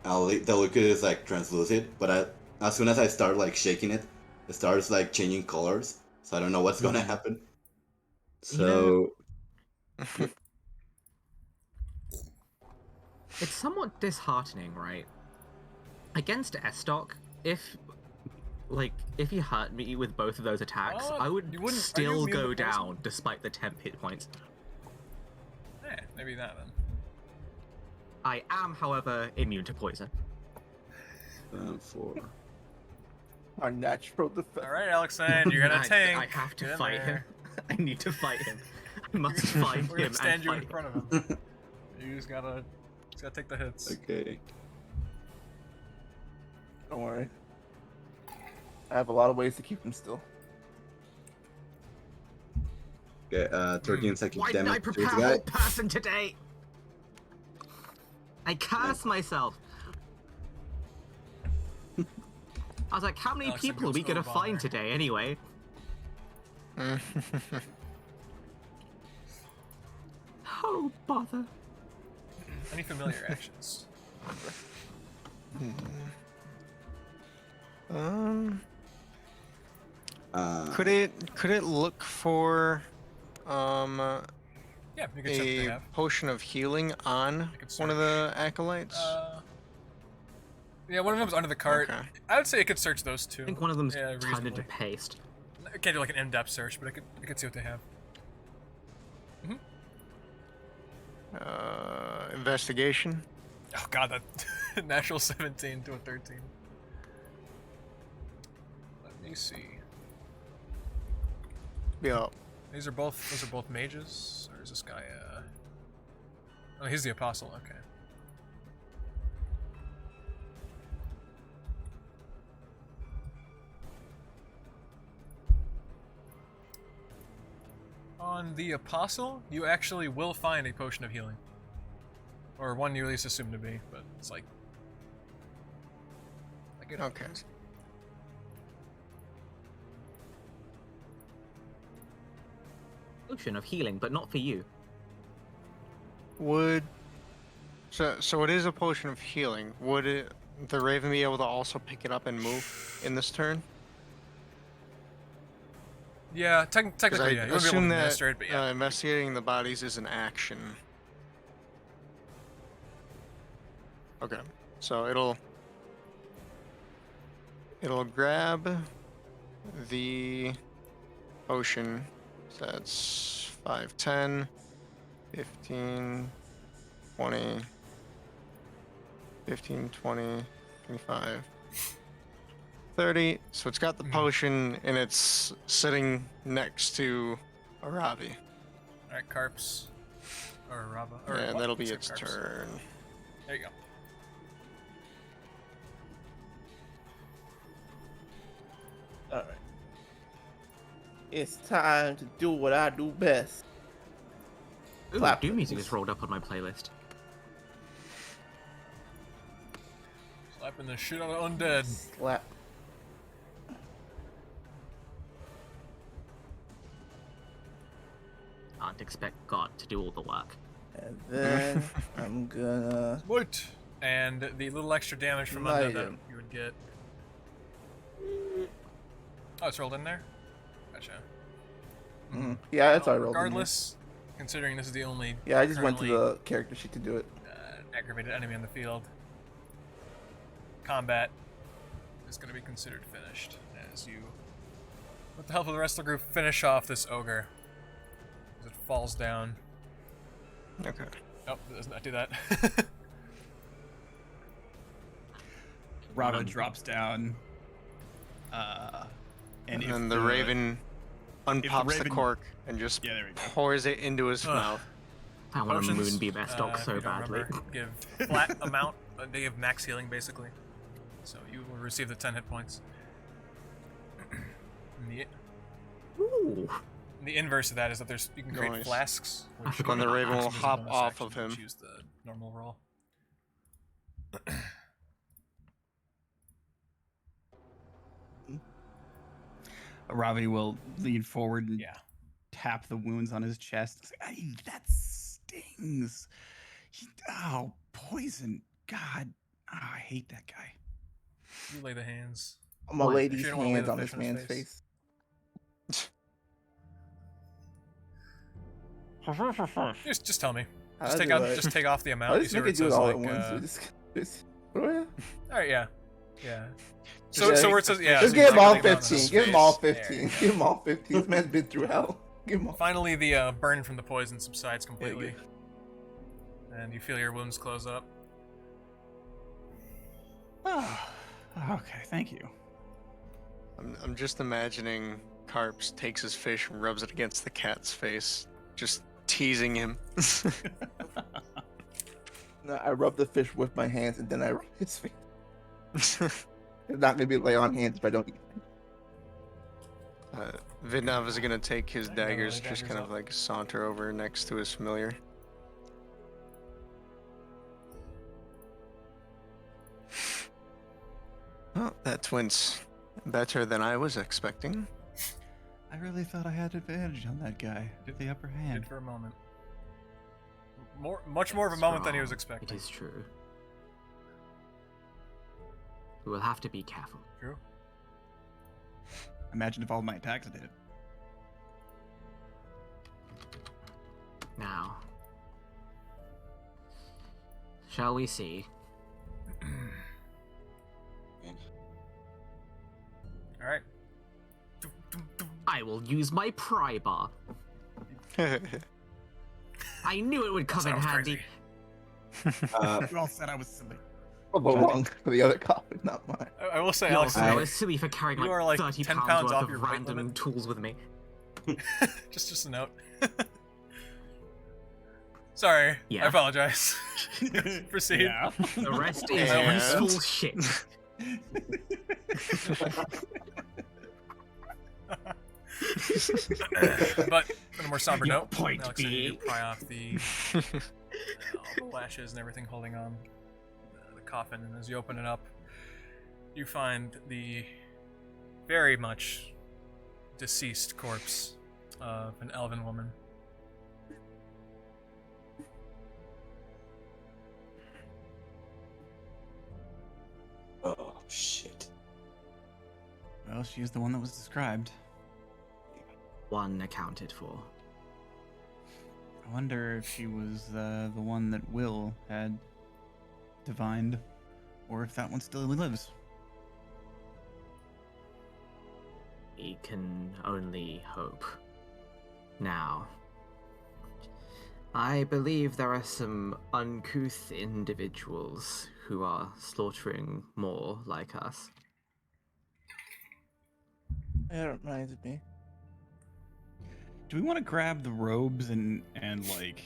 the liquid is like translucent, but as soon as I start like shaking it, it starts like changing colors. So I don't know what's gonna happen. So It's somewhat disheartening, right? Against Estoc, if he hurt me with both of those attacks, I would you wouldn't- are you still immune to go poison? down despite the temp hit points. Maybe that then. I am, however, immune to poison. 4. Our natural defense. All right, Alyxend, you're gonna tank. I have to Get in fight him. there. I need to fight him. I must find We're him gonna and stand you fight in front of him. You just gotta take the hits. Okay. Don't worry. I have a lot of ways to keep him still. Okay. 13 seconds Why didn't I damage to prepare the a guy. whole person today? I cursed myself. I was like, how many Alyxend people are we goes gonna O-bomber. find today anyway? Oh, bother. Any familiar actions? Could it look for Yeah, you can check what they a have. potion of healing on could one of the acolytes? Yeah, one of them's under the cart. Okay. I would say it could search those two. I think one of them's yeah, turned reasonably. into paste. I can't do like an in-depth search, but I could see what they have. Investigation. Oh god, that natural 17 to a 13. Let me see. Yeah. Those are both mages, or is this guy oh, he's the apostle, okay. On the apostle, you actually will find a potion of healing. Or one you at least assume to be, but it's like it Okay. happens. Potion of healing, but not for you. Would so it is a potion of healing. Would the Raven be able to also pick it up and move in this turn? Yeah, 'Cause technically, I yeah. You wouldn't be able assume to that administer it, but yeah. investigating the bodies is an action. Okay, so it'll grab the potion. So that's 5, 10, 15, 20, 15, 20, 25, 30. So it's got the potion and it's sitting next to Aravi. Alright, Karps. Or Rava. Or And what? that'll be Let's its say Karps. turn. There you go. Alright. It's time to do what I do best. Ooh, Clap. Doom music is rolled up on my playlist. Slapping the shit out of undead. Slap. Can't expect God to do all the work. And then I'm gonna What? And the little extra damage from undead that you would get. Oh, it's rolled in there? Gotcha. Yeah, that's all right. Regardless, considering this is the only Yeah, I just went to the character sheet to do it. Aggravated enemy on the field, combat is going to be considered finished as you, with the help of the rest of the group, finish off this ogre as it falls down. Okay. Oh, it does not do that. Rava drops down. And then the raven unpops the cork and just pours it into his mouth. I want a Potions, moonbeam stock if so you don't badly. remember, give flat amount. They give max healing basically, so you will receive the 10 hit points. Ooh. The inverse of that is that you can create Nice. flasks. Which Then the raven will actions as a hop bonus off action of to him. Choose the normal roll. Aravi will lean forward and Yeah. tap the wounds on his chest. It's like, "Ay, that stings. Oh, poison. God. Oh, I hate that guy. You lay the hands. My What? lady's If you don't wanna lay hands the on fish this on his man's face. Just tell me. How Just do take out. I- Just take off the amount. I'll You just see make where it do it says, all like, at once. What do I- all right, yeah, yeah. Yeah, So where it says, yeah. Just so give you him take all the amount on 15. his Give him all face. There 15. you go. Give him all 15. This man's been through hell. Give him all. Finally, the burn from the poison subsides completely, and you feel your wounds close up. Oh, okay, thank you. I'm just imagining Karps takes his fish and rubs it against the cat's face, just teasing him. No, I rub the fish with my hands and then I rub his face. It's not gonna be lay on hands if I don't. Vidnov is gonna take his I know, daggers, the just daggers kind of up. like saunter over next to his familiar. Well, that went better than I was expecting. I really thought I had advantage on that guy. Did the upper hand. Did for a moment. Much more of a moment than he was Strong. expecting. It is true. We will have to be careful. True. Imagine if all my attacks did it. Now, shall we see? All right. I will use my pry bar. I knew it would come in Sounds handy. crazy. You all said I was silly. Belong for the other copy, not mine. I will say, You're Alex, I was silly for carrying you like are, like, 30 10 pounds pounds worth off of your weight random limit. tools with me. just a note. Sorry, I Yeah. apologize. Proceed. Yeah. The rest is And- useful shit. But on a more somber Your note, point Alex, you being- pry off the all the lashes and everything holding on the coffin, and as you open it up, you find the very much deceased corpse of an elven woman. Oh shit. Well, she's the one that was described. One accounted for. I wonder if she was the one that Will had divined, or if that one still lives. We can only hope. Now, I believe there are some uncouth individuals who are slaughtering more like us. That reminds me. Do we want to grab the robes and like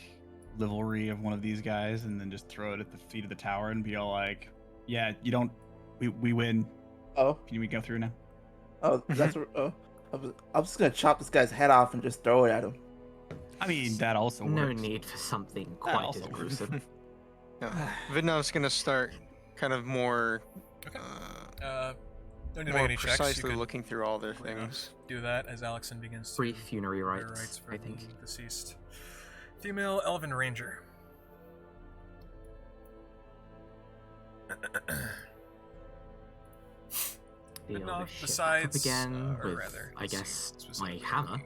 livery of one of these guys and then just throw it at the feet of the tower and be all like, "Yeah, you don't. We win. Oh, Can we go through now?" oh, that's what. Oh, I'm just gonna chop this guy's head off and just throw it at him. I mean, that also No works. need for something quite also as works. gruesome. Vidnov's gonna start kind of more, Okay. Don't need to more make any checks. You precisely could looking through all their quickly enough things. do that as Alyxend begins to Brief funerary prayer rites, for I think. the deceased female elven ranger. Deal Vidnov this shit back up decides, again or with, rather, I let's see guess, my specifically what hammer. we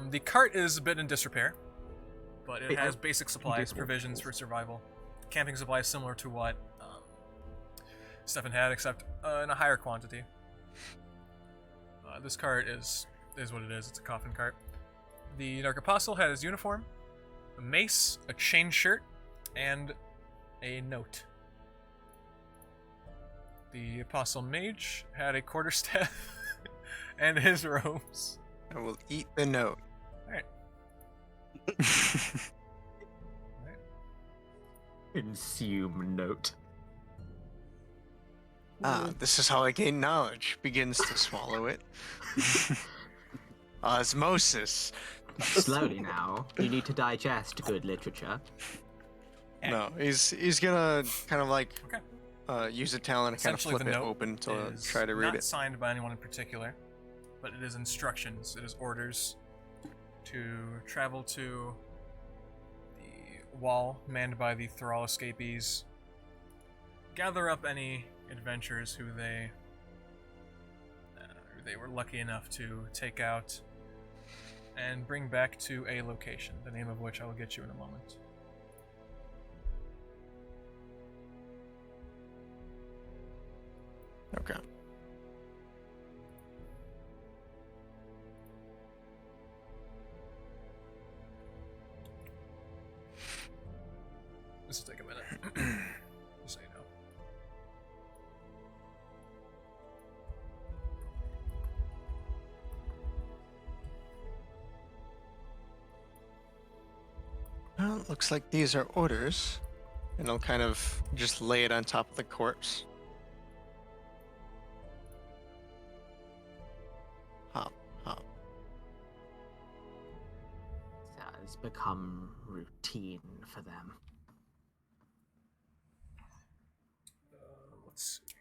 get. The cart is a bit in disrepair, but it Wait, has basic supplies, Dismal. provisions for survival. Camping supplies similar to what Stefan had, except in a higher quantity. This cart is what it is. It's a coffin cart. The Dark Apostle had his uniform, a mace, a chain shirt, and a note. The Apostle Mage had a quarterstaff and his robes. I will eat the note. Alright. Consume note. This is how I gain knowledge. Begins to swallow it. Osmosis. Slowly now. You need to digest good literature. No, he's gonna kind of like Okay. use a talent and kind of Essentially, flip the it note open to is try to read not it. signed by anyone in particular, but it is instructions. It is orders to travel to the wall manned by the Thrall escapees, gather up any adventurers who they were lucky enough to take out, and bring back to a location, the name of which I will get you in a moment. Okay. This will take a minute. Just so you know. Well, looks like these are orders, and I'll kind of just lay it on top of the corpse. Hop, hop. It has become routine for them. Let's see.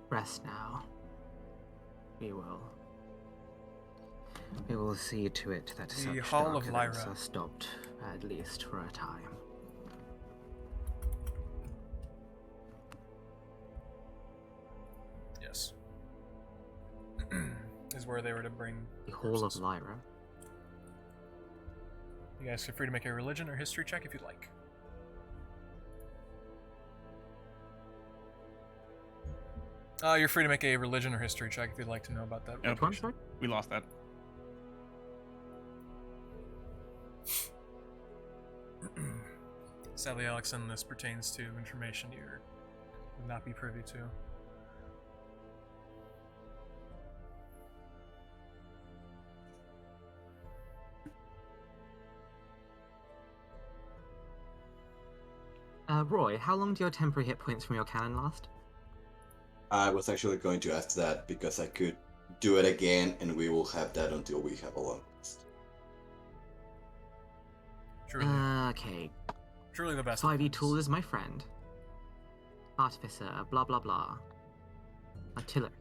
Rest now. We will see to it that The such Hall of dark events Lyra. are stopped, at least for a time. Yes. Is where they were to bring The Hall of corpses. Lyra. You guys feel free to make a religion or history check if you'd like. You're free to make a religion or history check if you'd like to know about that. Yep. Which one, sorry? We lost that. Sadly, Alyxend, this pertains to information you would not be privy to. Roy, how long do your temporary hit points from your cannon last? I was actually going to ask that because I could do it again, and we will have that until we have a long rest. Truly, Okay. truly the best. 5e defense. tool is my friend. Artificer, blah blah blah. Artillery.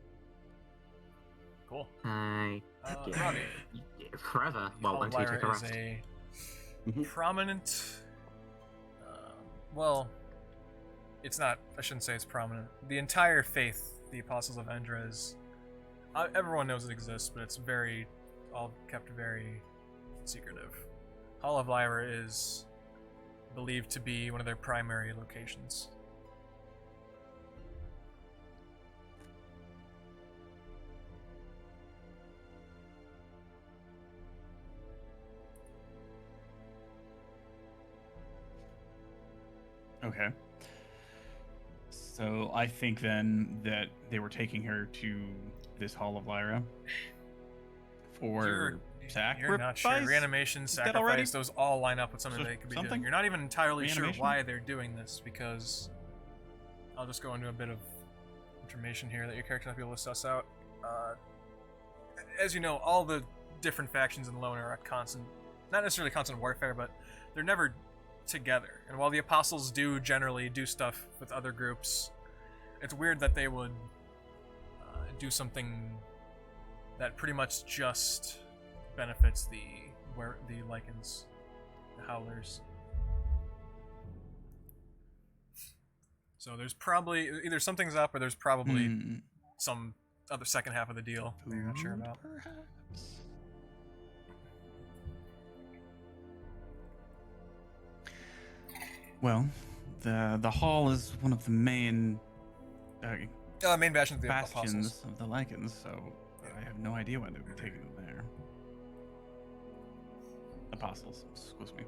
Cool. Yeah. Robbie. Forever. Well, Hall of until you take a Lyra is rest. a Mhm. prominent. Well, it's not. I shouldn't say it's prominent. The entire faith, the Apostles of Endra, is. Everyone knows it exists, but it's all kept very secretive. Hall of Lyra is believed to be one of their primary locations. Okay. So I think then that they were taking her to this Hall of Lyra for You're sacrifice. not sure. Reanimation, that already? sacrifice, those all line up with something So they could be something? doing. You're not even entirely sure Reanimation? why they're doing this, because I'll just go into a bit of information here that your character might be able to suss out. As you know, all the different factions in Lona are at constant, not necessarily constant warfare, but they're never together. And while the Apostles do generally do stuff with other groups, it's weird that they would do something that pretty much just benefits the lichens, the howlers. So there's probably either something's up or there's probably some other second half of the deal that you're not sure about. Perhaps. Well, the hall is one of the main Main bastions of the apostles. bastions of the lichens, so I have no idea why they would be taking them there. Apostles, excuse me.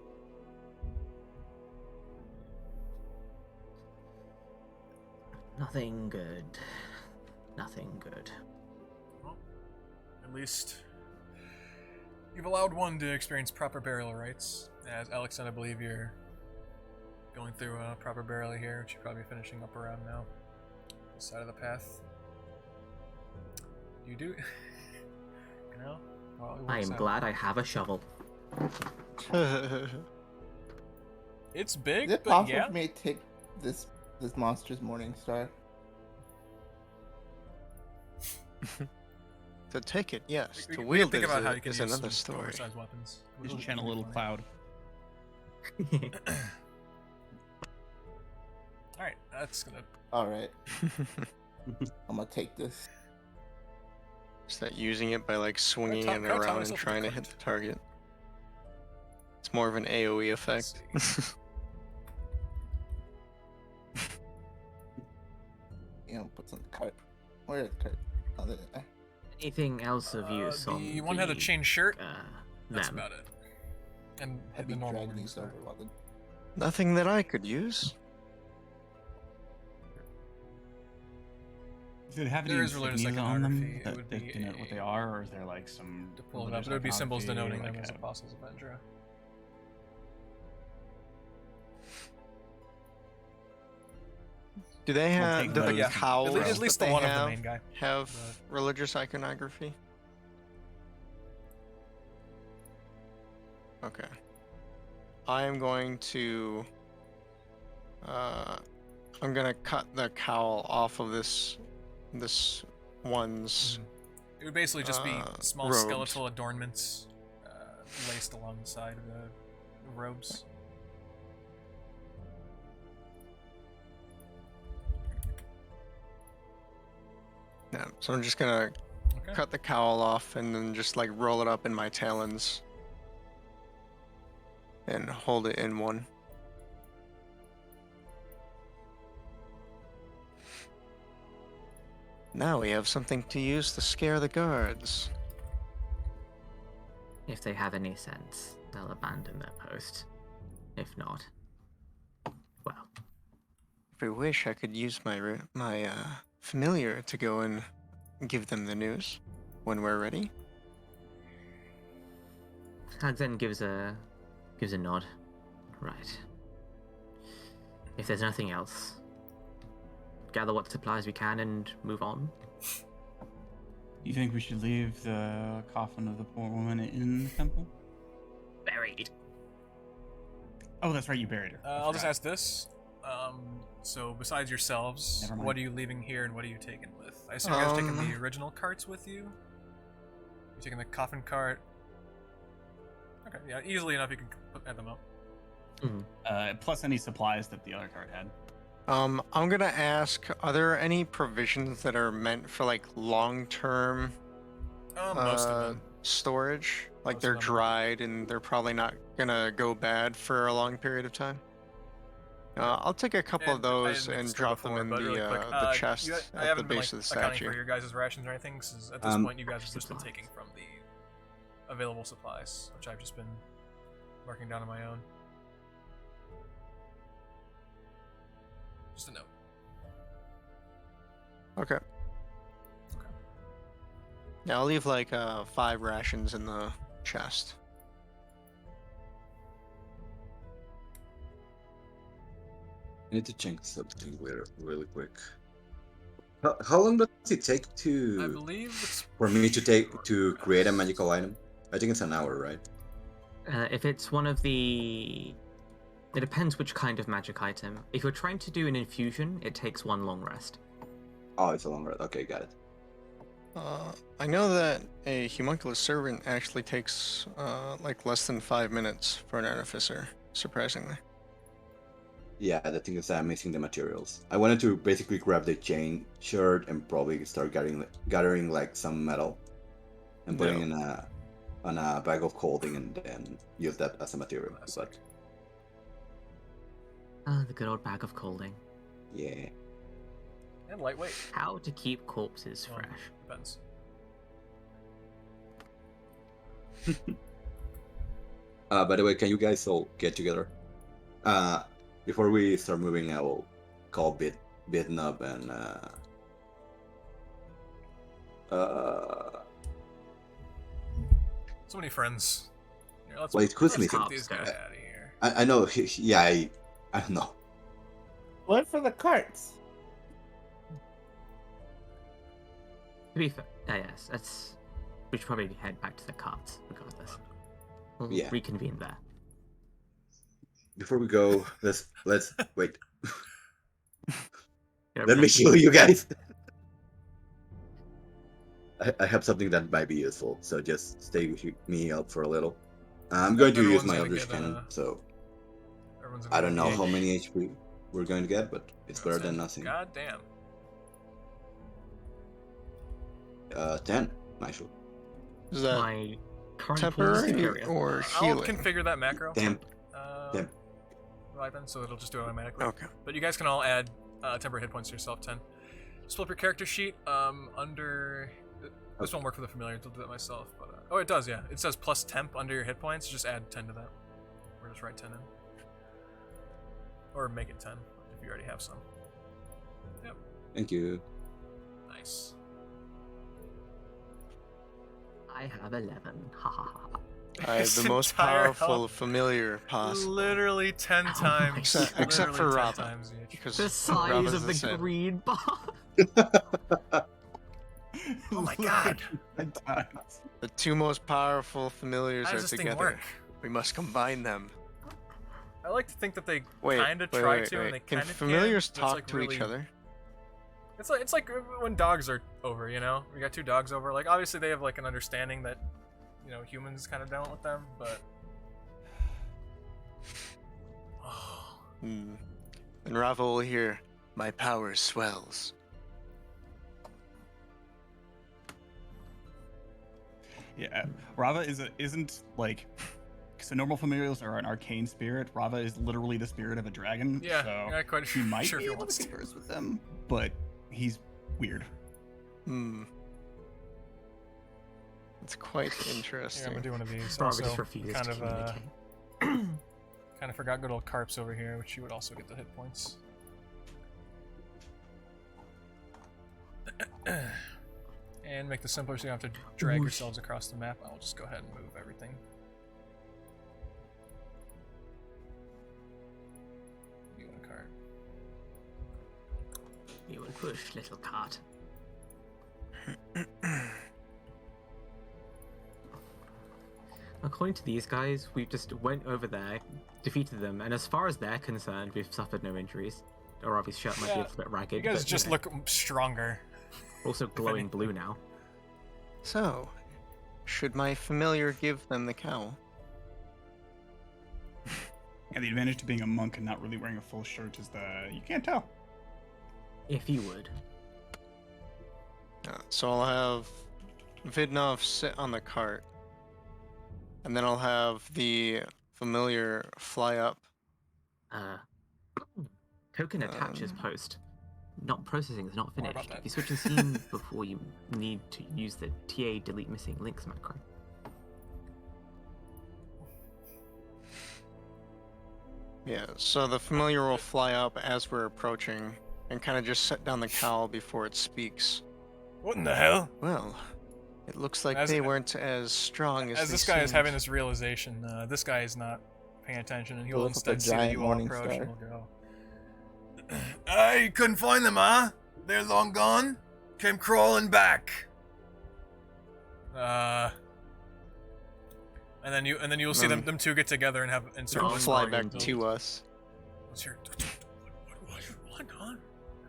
Nothing good. Nothing good. Well, at least you've allowed one to experience proper burial rites. As Alyxend, I believe you're going through a proper burial here, which you're probably finishing up around now. This side of the path. You do, you know. Well, it I works am out. glad I have a shovel. It's Is big, it but possible yeah. for me to take this monster's morning star? To take it, yes. We To can wield think it about how you can is use another some story. oversized weapons. Just It'll channel a be little fine. cloud. All right, that's gonna. All right, I'm gonna take this. Start using it by like swinging Top it crouch on around and myself trying to with hit the the target. It's more of an AoE effect. You know, put some cart. Where is the cart? Oh, there. Anything else of use on The one had a chain shirt. That's them? about it. And I'd the be normal dragging ring these star. over while the Nothing that I could use. Do they have any There is related insignias on them iconography. It that would that be denote what they a- are, or is there like some To pull it up, religious there would be symbols iconography, denoting them like as a- apostles of Vendra. Do they have? take Do those the to- cowls At least that the they one of the have main guy. have religious iconography? Okay. I am going to. I'm gonna cut the cowl off of this one's. It would basically just be small robes. skeletal adornments laced along the side of the robes. Yeah, so I'm just gonna Okay. cut the cowl off and then just like roll it up in my talons and hold it in one. Now we have something to use to scare the guards. If they have any sense, they'll abandon their post. If not, well, If I wish, I could use my familiar to go and give them the news when we're ready. Alyxend gives a nod. Right. If there's nothing else, gather what supplies we can and move on. You think we should leave the coffin of the poor woman in the temple? Buried. Oh, that's right, you buried her. I I'll just forgot. ask this. So besides yourselves, Never mind. what are you leaving here and what are you taking with? I assume you guys are taking the original carts with you? You're taking the coffin cart? Okay, yeah, easily enough you can add them up. Plus any supplies that the other cart had. I'm gonna ask, are there any provisions that are meant for like long-term Most of them. storage? Like Most they're of them. dried and they're probably not gonna go bad for a long period of time. I'll take a couple of And I those didn't make and this drop before, them in but really quick, the chest I at the haven't been base of the accounting statue. for your guys' rations or anything, 'cause at this point you guys have just been taking from the available supplies, which I've just been marking down on my own. Just a note. Okay. Yeah, I'll leave like 5 rations in the chest. I need to check something really quick. How long does it take I to believe it's for me to create a magical item? I think it's an hour, right? If it's one of the... It depends which kind of magic item. If you're trying to do an infusion, it takes one long rest. Oh, it's a long rest. Okay, got it. I know that a homunculus servant actually takes like less than 5 minutes for an artificer, surprisingly. Yeah, the thing is I'm missing the materials. I wanted to basically grab the chain shirt and probably start gathering like some metal and putting in on a bag of holding and then use that as a material. But Ah, the good old bag of colding. yeah. And lightweight. How to keep corpses Well, fresh. Depends. By the way, can you guys all get together? Before we start moving, I will call Vidnov and So many friends. Here, let's wait, who's let's missing? get these guys out of here. I know. Yeah, I don't know. What for the carts? To be fair, yes, we should probably head back to the carts, regardless. We'll Yeah. reconvene there. Before we go, let's wait. Yeah, Let me show you guys. I have something that might be useful, so just stay with me up for a little. I'm going to use Everyone's my gonna Eldritch get, Cannon, so Everyone's I don't know gonna how many HP we're going to get, but it's better than nothing. God damn. 10, actually. Is that My current pool is temporary superior. or I'll healing? configure that macro. Temp. Temp. Leviathann, so it'll just do it automatically. Okay. But you guys can all add temporary hit points to yourself, 10. Just pull up your character sheet. Under this won't work for the familiar. I'll do that myself. But oh, it does. Yeah, it says plus temp under your hit points. Just add 10 to that, or just write 10 in, or make it 10 if you already have some. Yep. Thank you. Nice. I have 11. Ha ha ha. I have His the most entire powerful health. familiar possible. Literally 10 Oh my times. God. Except for Literally 10 Rava. times each. Because The size Rava's of the same. green bar. Oh my god. The two most powerful familiars How are does this thing together. work? We must combine them. I like to think that they Wait, kind of wait, try wait, to, wait. and they Can kind of familiars but it's, talk like, to really, each other? It's like when dogs are over, you know. We got two dogs over. Like obviously they have like an understanding that, you know, humans kind of don't with them, but. Hmm. And Rava will hear, "My power swells." Yeah, Rava isn't like. So normal familiars are an arcane spirit. Rava is literally the spirit of a dragon. Yeah, so you're not quite he might sure if be he able wants to to. converse with them, but he's weird. Hmm. It's quite Yeah, I'm interesting. gonna do one of these. Barbara just Also, refuses kind to of communicate. kind of forgot good old Karps over here, which you would also get the hit points. And make this simpler so you don't have to drag Whoosh. yourselves across the map. I'll just go ahead and move everything. You want a cart? You will push, little cart. According to these guys, we just went over there, defeated them, and as far as they're concerned, we've suffered no injuries. Aravi's shirt might be a Yeah, little bit ragged. You guys but, just know, look stronger. also glowing blue now. So, should my familiar give them the cowl? And the advantage to being a monk and not really wearing a full shirt is that you can't tell. If you would. So I'll have Vidnov sit on the cart, and then I'll have the familiar fly up. Token attaches post. Not processing is not More about finished. that. If you switch a scene before you need to use the TA delete missing links macro. Yeah, so the familiar will fly up as we're approaching, and kind of just set down the cowl before it speaks. What in the hell? Well, it looks like As- they weren't as strong as As they this guy is seemed. having this realization, this guy is not paying attention, and he'll Pulls up a instead see that giant you all morning approach star. and will go. I couldn't find them, huh? They're long gone. Came crawling back. And then you'll see them two get together and start They'll Oh, fly sorry, back indeed. to us. What's your what, huh?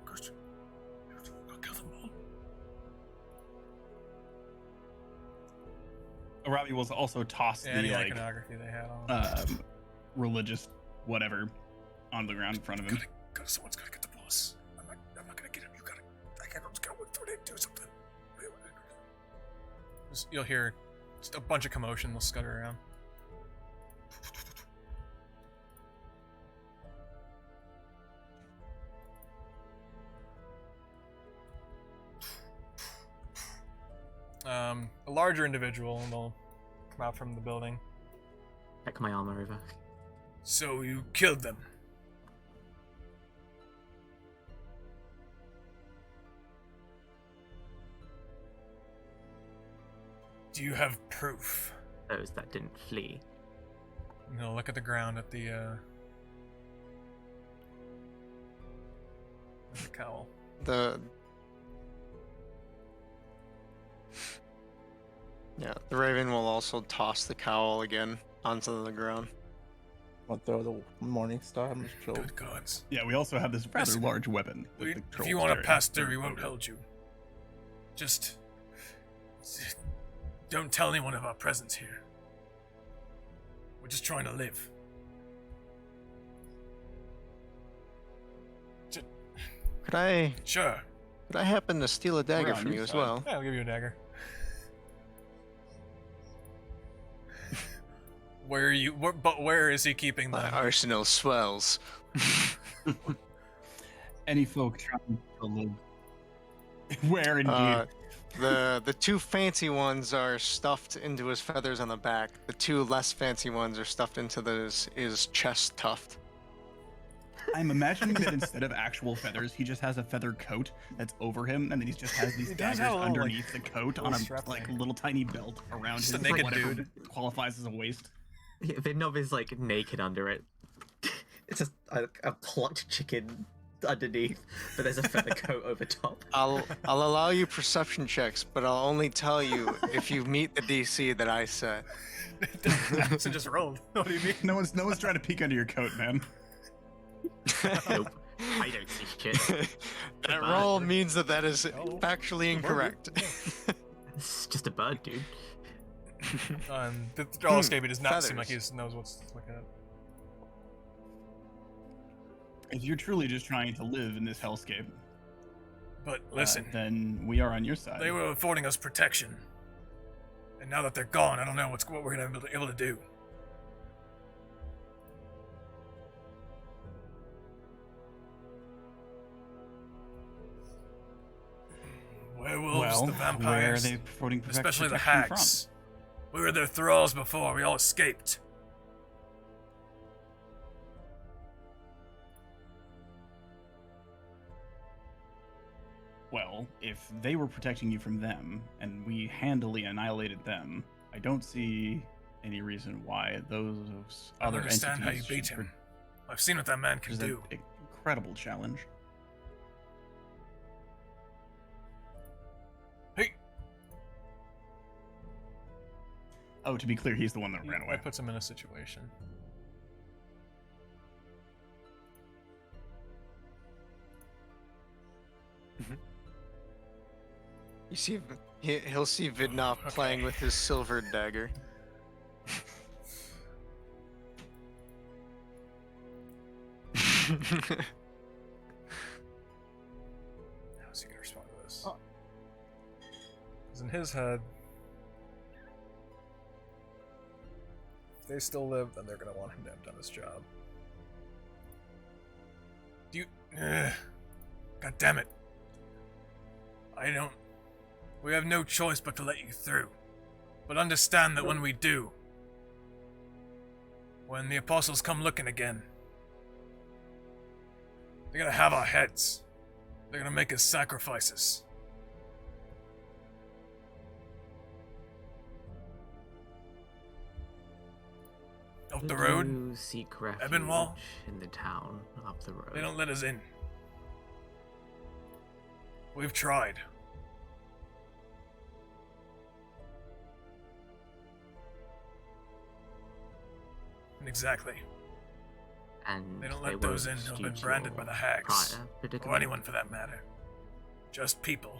Go kill them all. Aravi will also toss Any the iconography they had on. religious whatever on the ground in front of him. Someone's gotta get the boss. I'm not gonna get him. I'm just gonna wait for it to do something. You'll hear just a bunch of commotion. They'll scutter around. A larger individual will come out from the building. Check my armor over. So you killed them. Do you have proof? Those that didn't flee. And he'll look at the ground at the cowl. The Raven will also toss the cowl again onto the ground. I'll throw the Morning Star. I'm just chill. Good gods. Yeah, we also have this rather large weapon. that the If trolls you want to carry. pass through, we won't hold you. Just don't tell anyone of our presence here. We're just trying to live. Could I Sure. happen to steal a dagger on from your you as side. well? Yeah, I'll give you a dagger. Where is he keeping My them? arsenal swells. Any folk trying to live. Where indeed? The two fancy ones are stuffed into his feathers on the back. The two less fancy ones are stuffed into his chest tuft. I'm imagining that instead of actual feathers, he just has a feather coat that's over him, and then he just has these He does daggers have a little, underneath the coat on a strap like thing. little tiny belt around Just his a naked whatever dude. qualifies as a waist. Yeah, Vidnov is like naked under it. It's just a plucked chicken underneath, but there's a feather coat over top. I'll allow you perception checks, but I'll only tell you if you meet the DC that I set. So just rolled. What do you mean? No one's trying to peek under your coat, man. Nope. I don't see shit. That Bad. roll means that is Oh. factually incorrect. It's just a bird, dude. The draw escaping does not seem like Feathers. he knows what's looking at. If you're truly just trying to live in this hellscape, But listen, then we are on your side. they were affording us protection. And now that they're gone, I don't know what we're gonna be able to do. Werewolves, well, the where are vampires, they affording especially the protection hags. We were their thralls before, we all escaped. Well, if they were protecting you from them, and we handily annihilated them, I don't see any reason why those I other understand how you entities beat should him. I've seen what that man can present do. an incredible challenge. Hey, Oh, to be clear, he's the one that ran away. That puts him in a situation. You see, he'll see Vidnov Okay. playing with his silver dagger. How's he gonna respond to this? Because in his head, if they still live, then they're gonna want him to have done his job. do you... God damn it. I don't... We have no choice but to let you through. But understand that when we do, when the apostles come looking again, they're gonna have our heads. They're gonna make us sacrifices. Up the Did road, you seek refuge Ebenwall? in the town up the road? they don't let us in. We've tried. Exactly. And They don't let those in won't who've due been to branded your by the hags. prior Or predicament? anyone for that matter. Just people.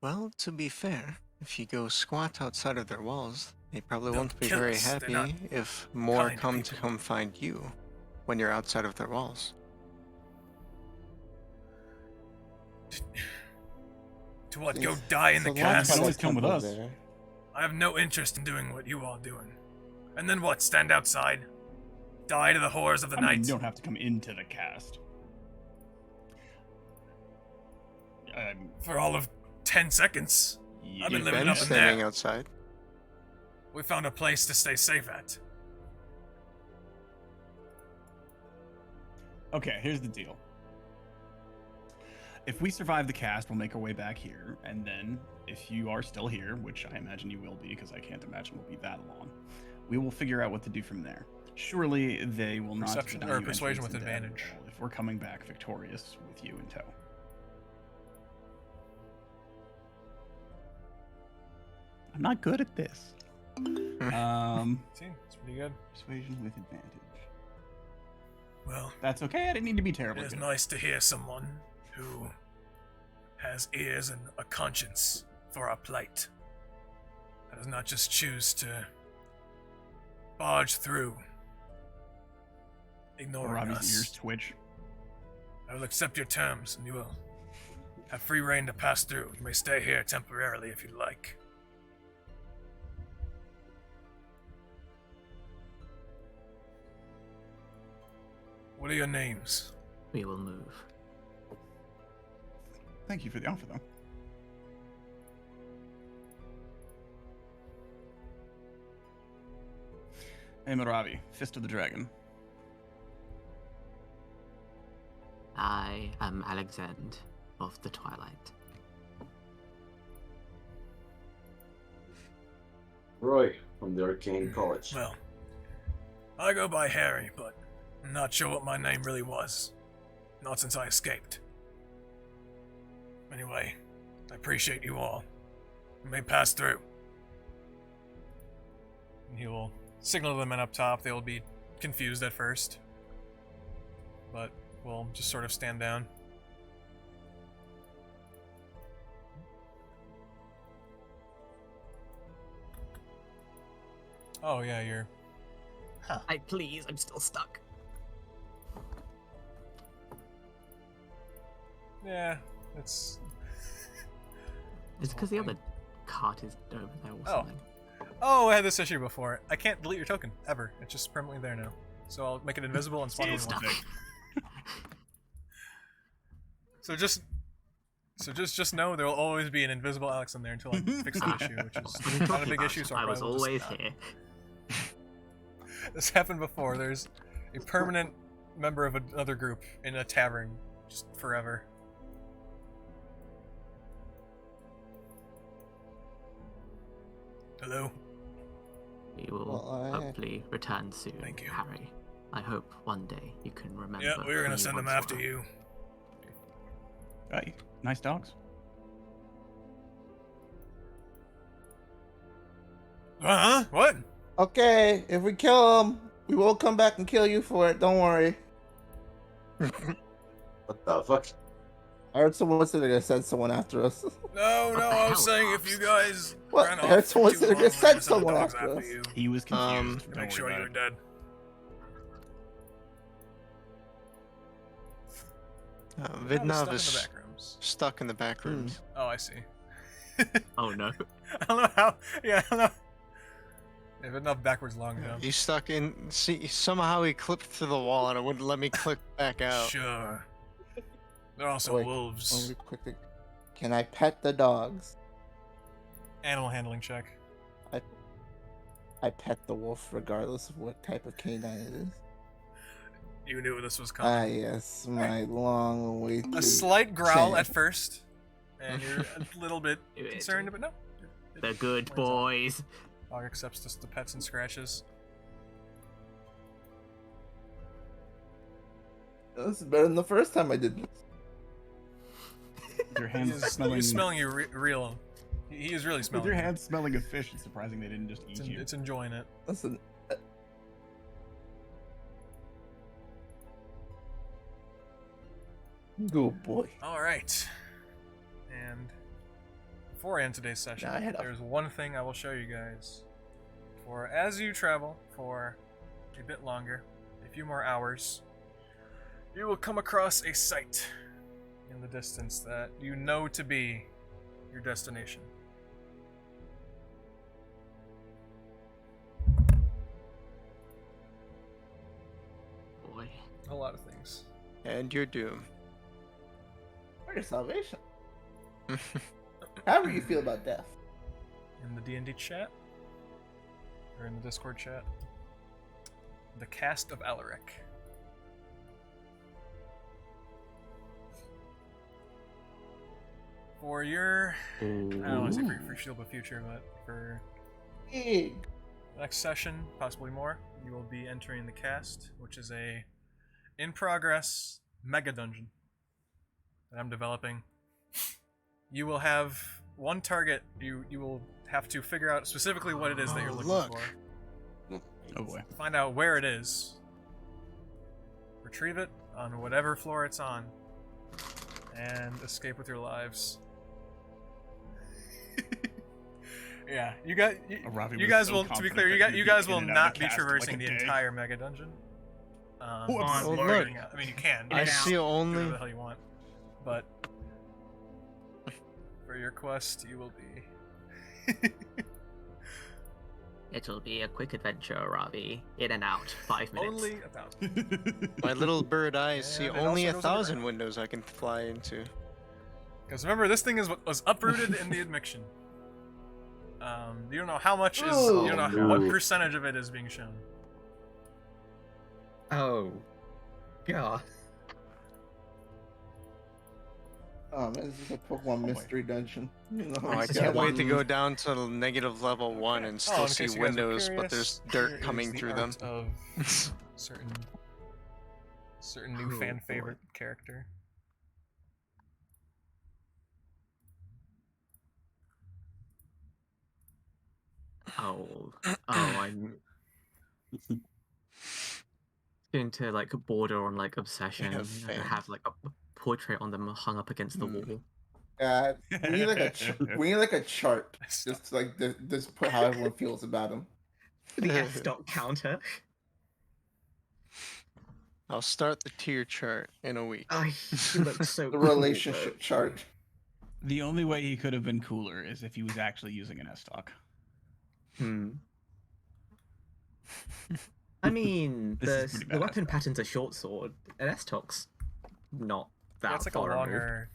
Well, to be fair, if you go squat outside of their walls, they probably They'll won't be kill very us. They're happy not if more kind come to people. come find you when you're outside of their walls. To what? Go It's- die in it's the a lot cast? can of always come with temple us. there. I have no interest in doing what you are doing. And then what? Stand outside? Die to the horrors of the I mean, night? you don't have to come into the cast. For all of 10 seconds. Yeah. I've been You've living been up in standing there. outside. We found a place to stay safe at. Okay, here's the deal. If we survive the cast, we'll make our way back here, and then if you are still here, which I imagine you will be, because I can't imagine we'll be that long, we will figure out what to do from there. Surely they will not Perception deny or you persuasion entrance with into advantage. Edinburgh if we're coming back victorious with you in tow. I'm not good at this. See, it's pretty good. Persuasion with advantage. Well, That's okay. I didn't need to be terribly it is good. nice to hear someone who has ears and a conscience for our plight. That does not just choose to barge through, ignoring Aravi's ears us. twitch. I will accept your terms, and you will have free reign to pass through. You may stay here temporarily if you like. What are your names? We will move. Thank you for the offer, though. I'm Aravi, Fist of the Dragon. I am Alyxend of the Twilight. Roy from the Arcane College. Well, I go by Harry, but I'm not sure what my name really was. Not since I escaped. Anyway, I appreciate you all. You may pass through. And he will signal to the men up top. They will be confused at first, but will just sort of stand down. Oh yeah, you're. I'm still stuck. Yeah, it's. It's because the other cart is over there or Oh. something. Oh, I had this issue before. I can't delete your token ever. It's just permanently there now. So I'll make it invisible and spawn it It's in one. stuck. So just know there will always be an invisible Alex in there until I fix the issue, which is not a big issue. So I was probably will just always not. here. This happened before. There's a permanent member of another group in a tavern, just forever. Hello? We will Well, hopefully return soon, Thank you. Harry. I hope one day you can remember. Yeah, we were who gonna you send them once after were. you. Hey, nice dogs. Huh? What? Okay, if we kill him, we will come back and kill you for it. Don't worry. What the fuck? I heard someone said they're gonna send someone after us. No, What no, the I hell, was saying if Karps? you guys What? ran I off heard someone too said they're long, gonna we send were gonna someone the dogs after us. you. He was confused. To Don't make sure worry you were about it. dead. Probably Vidnov stuck in is the back rooms. stuck in the back rooms. Oh, I see. Oh no. I don't know how. Yeah, I don't know. Yeah, but not backwards long jump. He's stuck in. See, somehow he clipped to the wall and it wouldn't let me click back out. Sure. They're also Wait, wolves. Only quickly. Can I pet the dogs? Animal handling check. I pet the wolf regardless of what type of canine it is. You knew this was coming. Ah, yes, my long-awaited. A slight growl chance. at first, and you're a little bit Do it. concerned, but no. The good plays out. boys. Dog accepts just the pets and scratches. This is better than the first time I did this. With your hands He's smelling. smelling you real. He is really With smelling. your you. hands smelling of fish, it's surprising they didn't just eat you. It's enjoying it. Listen. Good boy. All right. And before I end today's session, Nah, I had a- there's one thing I will show you guys. For as you travel for a bit longer, a few more hours, you will come across a sight in the distance that you know to be your destination. Boy. A lot of things. And your doom. For your salvation. However you feel about death. In the D&D chat, or in the Discord chat, the cast of Alaric. For your, I don't want to say for your foreseeable future, but for Big. next session, possibly more, you will be entering the cast, which is a in-progress mega dungeon that I'm developing. You will have one target. You will have to figure out specifically what it is that you're looking look. for. Oh boy. Find out where it is. Retrieve it on whatever floor it's on, and escape with your lives. Yeah, Aravi you was guys so will. To be confident clear, that you he'd guys be in will and out of not the be cast in, traversing like, a the day. entire mega dungeon. Oh, Oh, Figuring look. out- I mean, you can. I You can see do only. whatever the hell you want, but for your quest, you will be. It'll be a quick adventure, Aravi. In and out, 5 minutes. Only 1,000. My little bird eyes see And it only also goes 1,000 underground. windows I can fly into. Because remember, this thing was uprooted in the Admixtion. You don't know how much is. Oh, You don't know no. what percentage of it is being shown. Oh. God. Oh man, this is a Pokemon mystery dungeon. You know, Oh, I It's can't just wait to one- go down to negative level 1 and Oh, still in see case you guys are windows, but curious, there's here dirt is coming the through them. art of certain new Oh, fan boy. favorite character. Oh. I'm going to like border on like obsession Yeah, and fan. have like a portrait on them hung up against the wall. we need like we need like a chart, just like just put how everyone feels about him. The F-stop counter. I'll start the tier chart in a week. Oh, he looks so The cool, relationship chart. The only way he could have been cooler is if he was actually using an S-Talk. though. I mean, This is pretty the badass, weapon though. pattern's a short sword. An S-Tok's not that Yeah, it's like a far removed. longer.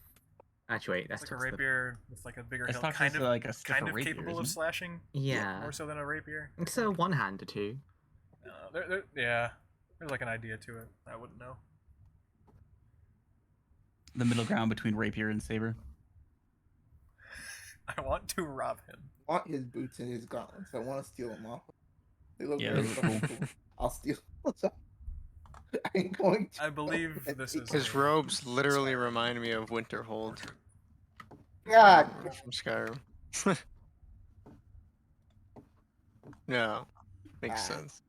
Actually, wait, It's like a S-Tok's the- rapier with like a bigger hilt, S-Talk kind is of like a stiff kind of rapier, capable of isn't it? slashing. Yeah. More so than a rapier. It's a one-hander too. Yeah, there's like an idea to it. I wouldn't know. The middle ground between rapier and saber. I want to rob him. I want his boots and his gauntlets. I want to steal them off. They look Yeah, really those are fucking cool. cool. I'll steal them. I ain't going to. I believe this is His robes literally remind me of Winterhold God. from Skyrim. No, makes sense.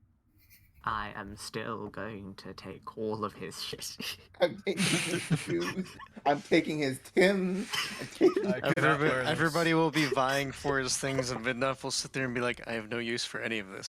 I am still going to take all of his shit. I'm taking his shoes. I'm taking his Tims. I'm taking I cannot wear this. Everybody will be vying for his things, and Vidnov will sit there and be like, I have no use for any of this.